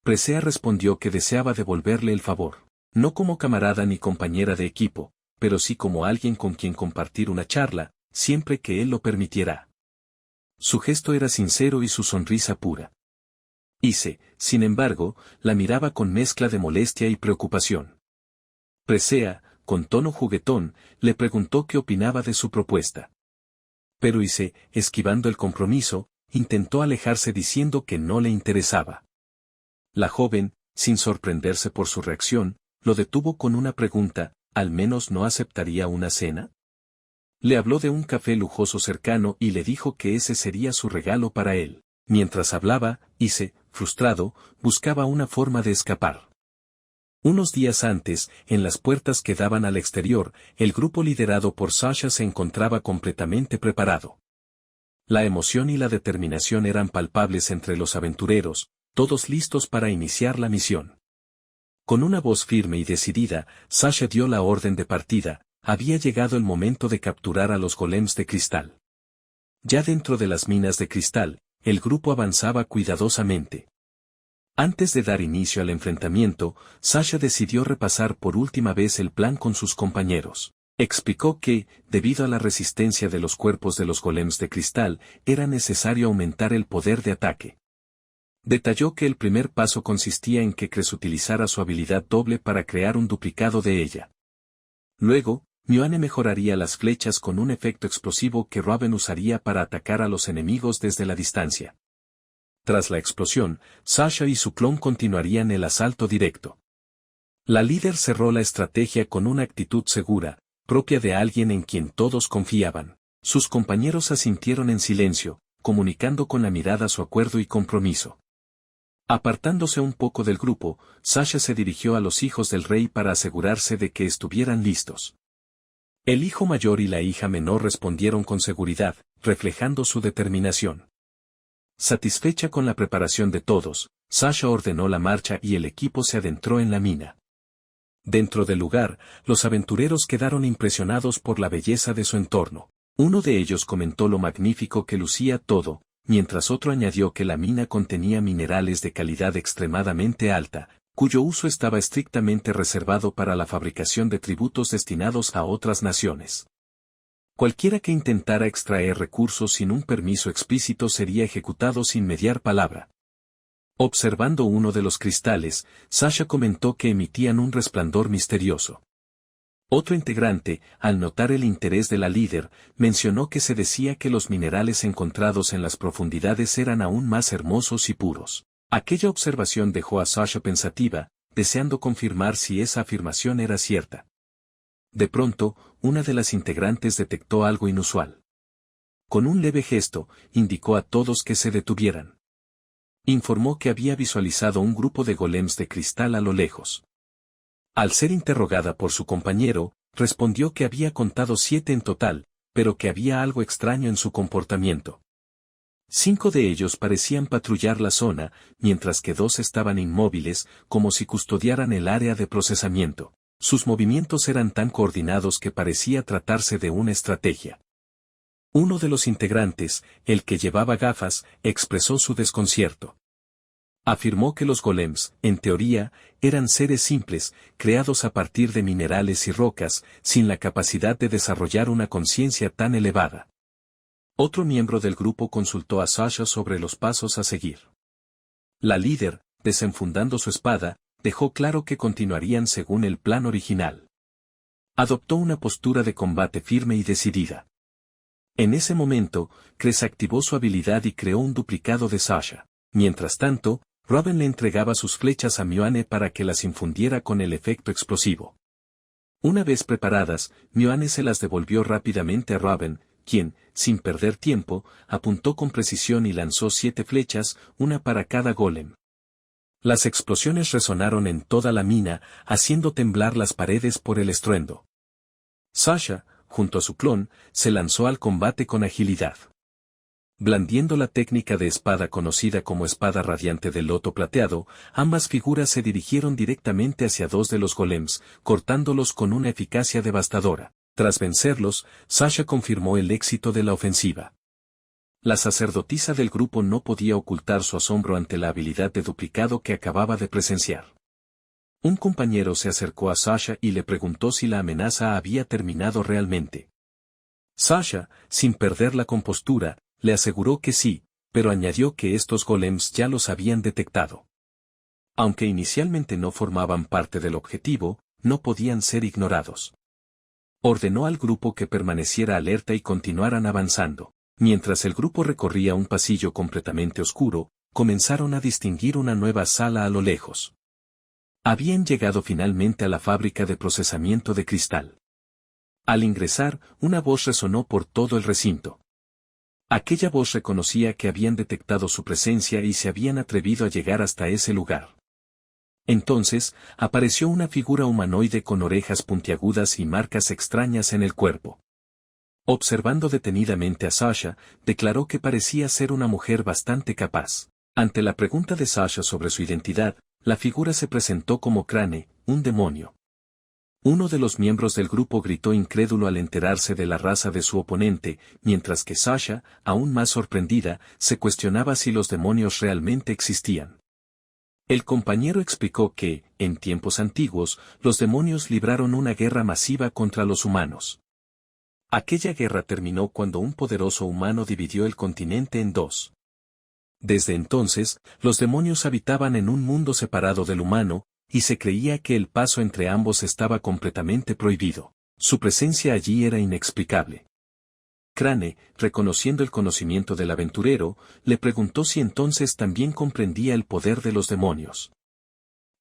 Presea respondió que deseaba devolverle el favor, no como camarada ni compañera de equipo, pero sí como alguien con quien compartir una charla, siempre que él lo permitiera. Su gesto era sincero y su sonrisa pura. Ise, sin embargo, la miraba con mezcla de molestia y preocupación. Presea, con tono juguetón, le preguntó qué opinaba de su propuesta. Pero Ise, esquivando el compromiso, intentó alejarse diciendo que no le interesaba. La joven, sin sorprenderse por su reacción, lo detuvo con una pregunta, ¿al menos no aceptaría una cena? Le habló de un café lujoso cercano y le dijo que ese sería su regalo para él. Mientras hablaba, Ise, frustrado, buscaba una forma de escapar. Unos días antes, en las puertas que daban al exterior, el grupo liderado por Sasha se encontraba completamente preparado. La emoción y la determinación eran palpables entre los aventureros, todos listos para iniciar la misión. Con una voz firme y decidida, Sasha dio la orden de partida, había llegado el momento de capturar a los golems de cristal. Ya dentro de las minas de cristal, el grupo avanzaba cuidadosamente. Antes de dar inicio al enfrentamiento, Sasha decidió repasar por última vez el plan con sus compañeros. Explicó que, debido a la resistencia de los cuerpos de los golems de cristal, era necesario aumentar el poder de ataque. Detalló que el primer paso consistía en que Cres utilizara su habilidad doble para crear un duplicado de ella. Luego, Mioane mejoraría las flechas con un efecto explosivo que Raven usaría para atacar a los enemigos desde la distancia. Tras la explosión, Sasha y su clon continuarían el asalto directo. La líder cerró la estrategia con una actitud segura, propia de alguien en quien todos confiaban. Sus compañeros asintieron en silencio, comunicando con la mirada su acuerdo y compromiso. Apartándose un poco del grupo, Sasha se dirigió a los hijos del rey para asegurarse de que estuvieran listos. El hijo mayor y la hija menor respondieron con seguridad, reflejando su determinación. Satisfecha con la preparación de todos, Sasha ordenó la marcha y el equipo se adentró en la mina. Dentro del lugar, los aventureros quedaron impresionados por la belleza de su entorno. Uno de ellos comentó lo magnífico que lucía todo, mientras otro añadió que la mina contenía minerales de calidad extremadamente alta, cuyo uso estaba estrictamente reservado para la fabricación de tributos destinados a otras naciones. Cualquiera que intentara extraer recursos sin un permiso explícito sería ejecutado sin mediar palabra. Observando uno de los cristales, Sasha comentó que emitían un resplandor misterioso. Otro integrante, al notar el interés de la líder, mencionó que se decía que los minerales encontrados en las profundidades eran aún más hermosos y puros. Aquella observación dejó a Sasha pensativa, deseando confirmar si esa afirmación era cierta. De pronto, una de las integrantes detectó algo inusual. Con un leve gesto, indicó a todos que se detuvieran. Informó que había visualizado un grupo de golems de cristal a lo lejos. Al ser interrogada por su compañero, respondió que había contado 7 en total, pero que había algo extraño en su comportamiento. 5 de ellos parecían patrullar la zona, mientras que 2 estaban inmóviles, como si custodiaran el área de procesamiento. Sus movimientos eran tan coordinados que parecía tratarse de una estrategia. Uno de los integrantes, el que llevaba gafas, expresó su desconcierto. Afirmó que los golems, en teoría, eran seres simples, creados a partir de minerales y rocas, sin la capacidad de desarrollar una conciencia tan elevada. Otro miembro del grupo consultó a Sasha sobre los pasos a seguir. La líder, desenfundando su espada, dejó claro que continuarían según el plan original. Adoptó una postura de combate firme y decidida. En ese momento, Cres activó su habilidad y creó un duplicado de Sasha. Mientras tanto, Raven le entregaba sus flechas a Mioane para que las infundiera con el efecto explosivo. Una vez preparadas, Mioane se las devolvió rápidamente a Raven, quien, sin perder tiempo, apuntó con precisión y lanzó 7 flechas, una para cada golem. Las explosiones resonaron en toda la mina, haciendo temblar las paredes por el estruendo. Sasha, junto a su clon, se lanzó al combate con agilidad. Blandiendo la técnica de espada conocida como espada radiante del loto plateado, ambas figuras se dirigieron directamente hacia 2 de los golems, cortándolos con una eficacia devastadora. Tras vencerlos, Sasha confirmó el éxito de la ofensiva. La sacerdotisa del grupo no podía ocultar su asombro ante la habilidad de duplicado que acababa de presenciar. Un compañero se acercó a Sasha y le preguntó si la amenaza había terminado realmente. Sasha, sin perder la compostura, le aseguró que sí, pero añadió que estos golems ya los habían detectado. Aunque inicialmente no formaban parte del objetivo, no podían ser ignorados. Ordenó al grupo que permaneciera alerta y continuaran avanzando. Mientras el grupo recorría un pasillo completamente oscuro, comenzaron a distinguir una nueva sala a lo lejos. Habían llegado finalmente a la fábrica de procesamiento de cristal. Al ingresar, una voz resonó por todo el recinto. Aquella voz reconocía que habían detectado su presencia y se habían atrevido a llegar hasta ese lugar. Entonces, apareció una figura humanoide con orejas puntiagudas y marcas extrañas en el cuerpo. Observando detenidamente a Sasha, declaró que parecía ser una mujer bastante capaz. Ante la pregunta de Sasha sobre su identidad, la figura se presentó como Crane, un demonio. Uno de los miembros del grupo gritó incrédulo al enterarse de la raza de su oponente, mientras que Sasha, aún más sorprendida, se cuestionaba si los demonios realmente existían. El compañero explicó que, en tiempos antiguos, los demonios libraron una guerra masiva contra los humanos. Aquella guerra terminó cuando un poderoso humano dividió el continente en 2. Desde entonces, los demonios habitaban en un mundo separado del humano, y se creía que el paso entre ambos estaba completamente prohibido. Su presencia allí era inexplicable. Crane, reconociendo el conocimiento del aventurero, le preguntó si entonces también comprendía el poder de los demonios.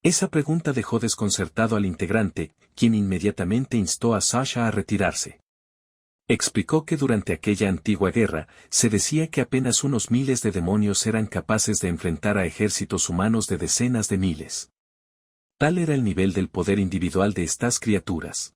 Esa pregunta dejó desconcertado al integrante, quien inmediatamente instó a Sasha a retirarse. Explicó que durante aquella antigua guerra, se decía que apenas unos miles de demonios eran capaces de enfrentar a ejércitos humanos de decenas de miles. Tal era el nivel del poder individual de estas criaturas.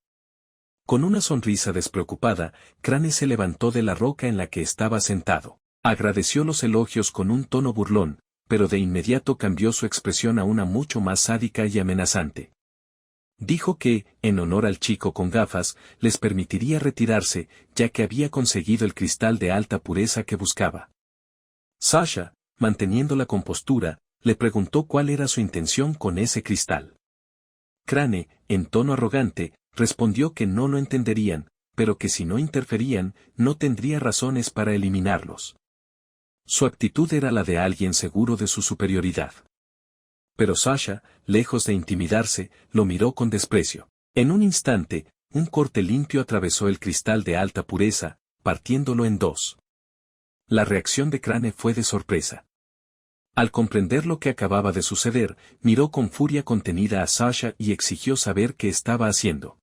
Con una sonrisa despreocupada, Crane se levantó de la roca en la que estaba sentado. Agradeció los elogios con un tono burlón, pero de inmediato cambió su expresión a una mucho más sádica y amenazante. Dijo que, en honor al chico con gafas, les permitiría retirarse, ya que había conseguido el cristal de alta pureza que buscaba. Sasha, manteniendo la compostura, le preguntó cuál era su intención con ese cristal. Crane, en tono arrogante, respondió que no lo entenderían, pero que si no interferían, no tendría razones para eliminarlos. Su actitud era la de alguien seguro de su superioridad. Pero Sasha, lejos de intimidarse, lo miró con desprecio. En un instante, un corte limpio atravesó el cristal de alta pureza, partiéndolo en dos. La reacción de Crane fue de sorpresa. Al comprender lo que acababa de suceder, miró con furia contenida a Sasha y exigió saber qué estaba haciendo.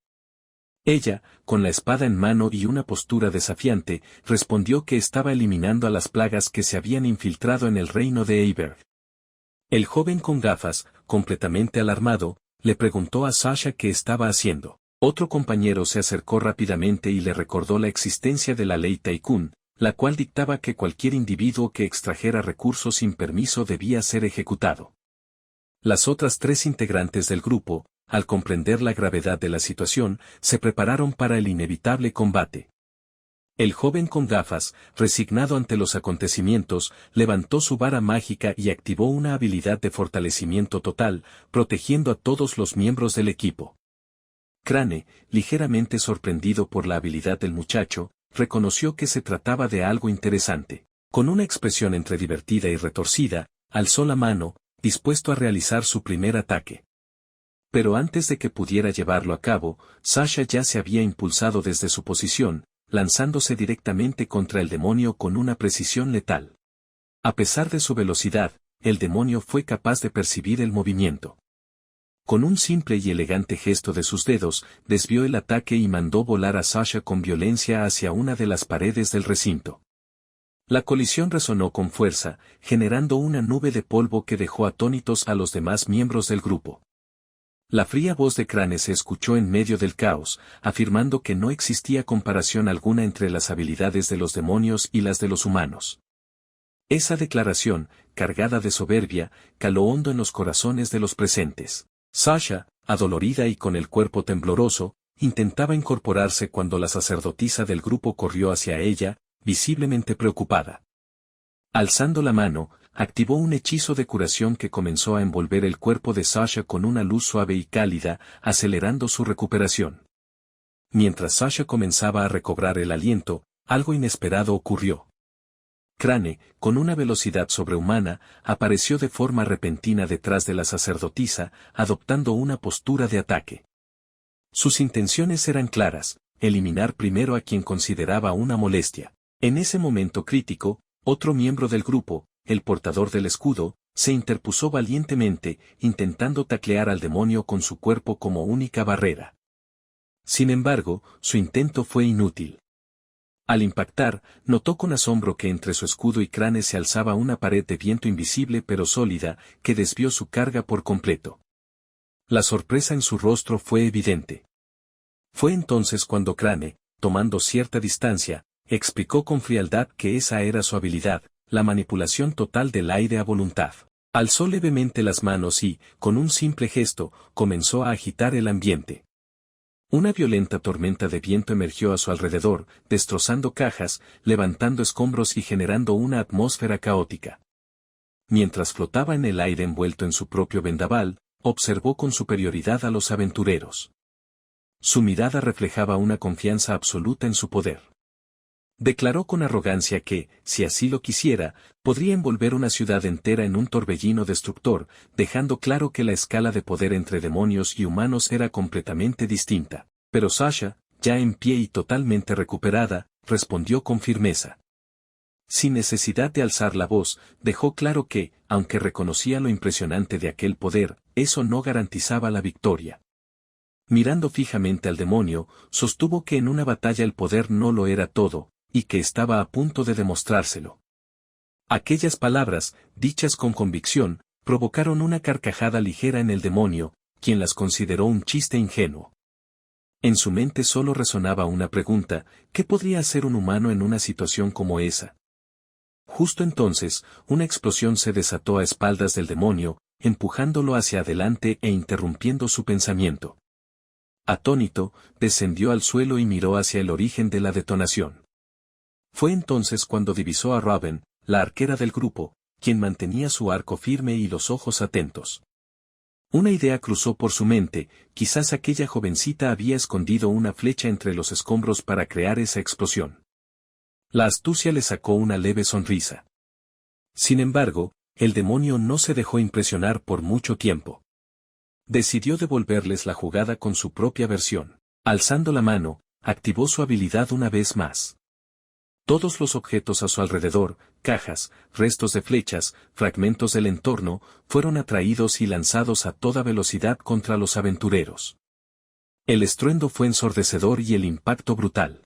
Ella, con la espada en mano y una postura desafiante, respondió que estaba eliminando a las plagas que se habían infiltrado en el reino de Eiberg. El joven con gafas, completamente alarmado, le preguntó a Sasha qué estaba haciendo. Otro compañero se acercó rápidamente y le recordó la existencia de la ley Tycoon, la cual dictaba que cualquier individuo que extrajera recursos sin permiso debía ser ejecutado. Las otras 3 integrantes del grupo, al comprender la gravedad de la situación, se prepararon para el inevitable combate. El joven con gafas, resignado ante los acontecimientos, levantó su vara mágica y activó una habilidad de fortalecimiento total, protegiendo a todos los miembros del equipo. Crane, ligeramente sorprendido por la habilidad del muchacho, reconoció que se trataba de algo interesante. Con una expresión entre divertida y retorcida, alzó la mano, dispuesto a realizar su primer ataque. Pero antes de que pudiera llevarlo a cabo, Sasha ya se había impulsado desde su posición, lanzándose directamente contra el demonio con una precisión letal. A pesar de su velocidad, el demonio fue capaz de percibir el movimiento. Con un simple y elegante gesto de sus dedos, desvió el ataque y mandó volar a Sasha con violencia hacia una de las paredes del recinto. La colisión resonó con fuerza, generando una nube de polvo que dejó atónitos a los demás miembros del grupo. La fría voz de Crane se escuchó en medio del caos, afirmando que no existía comparación alguna entre las habilidades de los demonios y las de los humanos. Esa declaración, cargada de soberbia, caló hondo en los corazones de los presentes. Sasha, adolorida y con el cuerpo tembloroso, intentaba incorporarse cuando la sacerdotisa del grupo corrió hacia ella, visiblemente preocupada. Alzando la mano, activó un hechizo de curación que comenzó a envolver el cuerpo de Sasha con una luz suave y cálida, acelerando su recuperación. Mientras Sasha comenzaba a recobrar el aliento, algo inesperado ocurrió. Crane, con una velocidad sobrehumana, apareció de forma repentina detrás de la sacerdotisa, adoptando una postura de ataque. Sus intenciones eran claras: eliminar primero a quien consideraba una molestia. En ese momento crítico, otro miembro del grupo, el portador del escudo, se interpuso valientemente, intentando taclear al demonio con su cuerpo como única barrera. Sin embargo, su intento fue inútil. Al impactar, notó con asombro que entre su escudo y Crane se alzaba una pared de viento invisible pero sólida, que desvió su carga por completo. La sorpresa en su rostro fue evidente. Fue entonces cuando Crane, tomando cierta distancia, explicó con frialdad que esa era su habilidad, la manipulación total del aire a voluntad. Alzó levemente las manos y, con un simple gesto, comenzó a agitar el ambiente. Una violenta tormenta de viento emergió a su alrededor, destrozando cajas, levantando escombros y generando una atmósfera caótica. Mientras flotaba en el aire envuelto en su propio vendaval, observó con superioridad a los aventureros. Su mirada reflejaba una confianza absoluta en su poder. Declaró con arrogancia que, si así lo quisiera, podría envolver una ciudad entera en un torbellino destructor, dejando claro que la escala de poder entre demonios y humanos era completamente distinta. Pero Sasha, ya en pie y totalmente recuperada, respondió con firmeza. Sin necesidad de alzar la voz, dejó claro que, aunque reconocía lo impresionante de aquel poder, eso no garantizaba la victoria. Mirando fijamente al demonio, sostuvo que en una batalla el poder no lo era todo, y que estaba a punto de demostrárselo. Aquellas palabras, dichas con convicción, provocaron una carcajada ligera en el demonio, quien las consideró un chiste ingenuo. En su mente solo resonaba una pregunta: ¿qué podría hacer un humano en una situación como esa? Justo entonces, una explosión se desató a espaldas del demonio, empujándolo hacia adelante e interrumpiendo su pensamiento. Atónito, descendió al suelo y miró hacia el origen de la detonación. Fue entonces cuando divisó a Raven, la arquera del grupo, quien mantenía su arco firme y los ojos atentos. Una idea cruzó por su mente: quizás aquella jovencita había escondido una flecha entre los escombros para crear esa explosión. La astucia le sacó una leve sonrisa. Sin embargo, el demonio no se dejó impresionar por mucho tiempo. Decidió devolverles la jugada con su propia versión. Alzando la mano, activó su habilidad una vez más. Todos los objetos a su alrededor, cajas, restos de flechas, fragmentos del entorno, fueron atraídos y lanzados a toda velocidad contra los aventureros. El estruendo fue ensordecedor y el impacto brutal.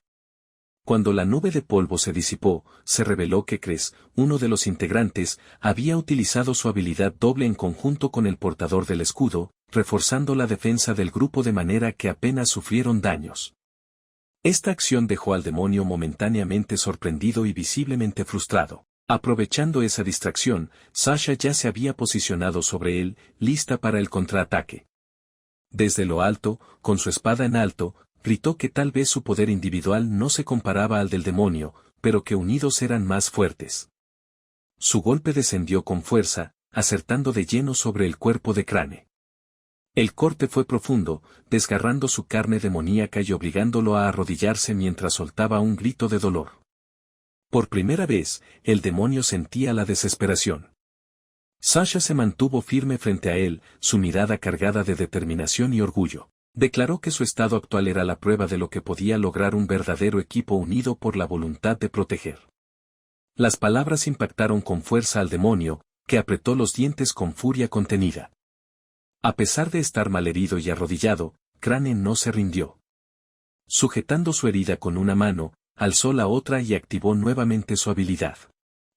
Cuando la nube de polvo se disipó, se reveló que Cres, uno de los integrantes, había utilizado su habilidad doble en conjunto con el portador del escudo, reforzando la defensa del grupo de manera que apenas sufrieron daños. Esta acción dejó al demonio momentáneamente sorprendido y visiblemente frustrado. Aprovechando esa distracción, Sasha ya se había posicionado sobre él, lista para el contraataque. Desde lo alto, con su espada en alto, gritó que tal vez su poder individual no se comparaba al del demonio, pero que unidos eran más fuertes. Su golpe descendió con fuerza, acertando de lleno sobre el cuerpo de Crane. El corte fue profundo, desgarrando su carne demoníaca y obligándolo a arrodillarse mientras soltaba un grito de dolor. Por primera vez, el demonio sentía la desesperación. Sasha se mantuvo firme frente a él, su mirada cargada de determinación y orgullo. Declaró que su estado actual era la prueba de lo que podía lograr un verdadero equipo unido por la voluntad de proteger. Las palabras impactaron con fuerza al demonio, que apretó los dientes con furia contenida. A pesar de estar malherido y arrodillado, Crane no se rindió. Sujetando su herida con una mano, alzó la otra y activó nuevamente su habilidad.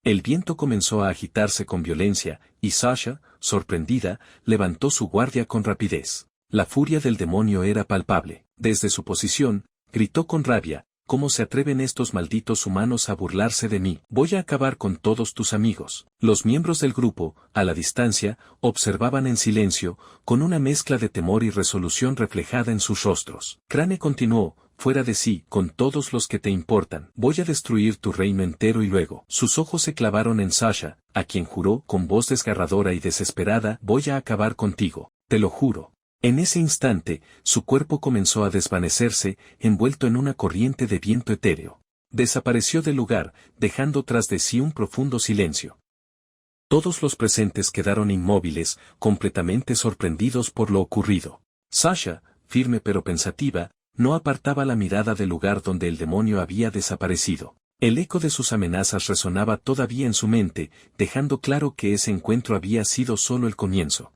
El viento comenzó a agitarse con violencia, y Sasha, sorprendida, levantó su guardia con rapidez. La furia del demonio era palpable. Desde su posición, gritó con rabia: ¿cómo se atreven estos malditos humanos a burlarse de mí? Voy a acabar con todos tus amigos. Los miembros del grupo, a la distancia, observaban en silencio, con una mezcla de temor y resolución reflejada en sus rostros. Crane continuó, fuera de sí: con todos los que te importan. Voy a destruir tu reino entero y luego. Sus ojos se clavaron en Sasha, a quien juró, con voz desgarradora y desesperada: voy a acabar contigo, te lo juro. En ese instante, su cuerpo comenzó a desvanecerse, envuelto en una corriente de viento etéreo. Desapareció del lugar, dejando tras de sí un profundo silencio. Todos los presentes quedaron inmóviles, completamente sorprendidos por lo ocurrido. Sasha, firme pero pensativa, no apartaba la mirada del lugar donde el demonio había desaparecido. El eco de sus amenazas resonaba todavía en su mente, dejando claro que ese encuentro había sido solo el comienzo.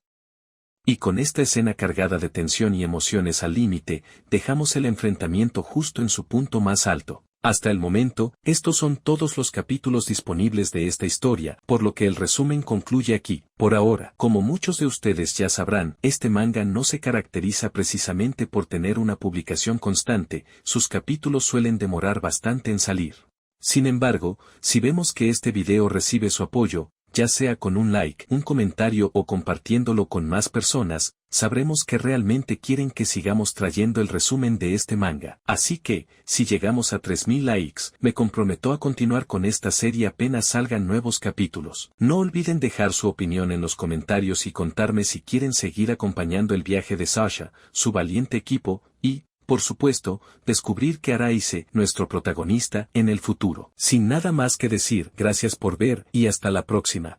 Y con esta escena cargada de tensión y emociones al límite, dejamos el enfrentamiento justo en su punto más alto. Hasta el momento, estos son todos los capítulos disponibles de esta historia, por lo que el resumen concluye aquí. Por ahora, como muchos de ustedes ya sabrán, este manga no se caracteriza precisamente por tener una publicación constante, sus capítulos suelen demorar bastante en salir. Sin embargo, si vemos que este video recibe su apoyo, ya sea con un like, un comentario o compartiéndolo con más personas, sabremos que realmente quieren que sigamos trayendo el resumen de este manga. Así que, si llegamos a 3000 likes, me comprometo a continuar con esta serie apenas salgan nuevos capítulos. No olviden dejar su opinión en los comentarios y contarme si quieren seguir acompañando el viaje de Sasha, su valiente equipo, y, por supuesto, descubrir qué hará Ise, nuestro protagonista, en el futuro. Sin nada más que decir, gracias por ver y hasta la próxima.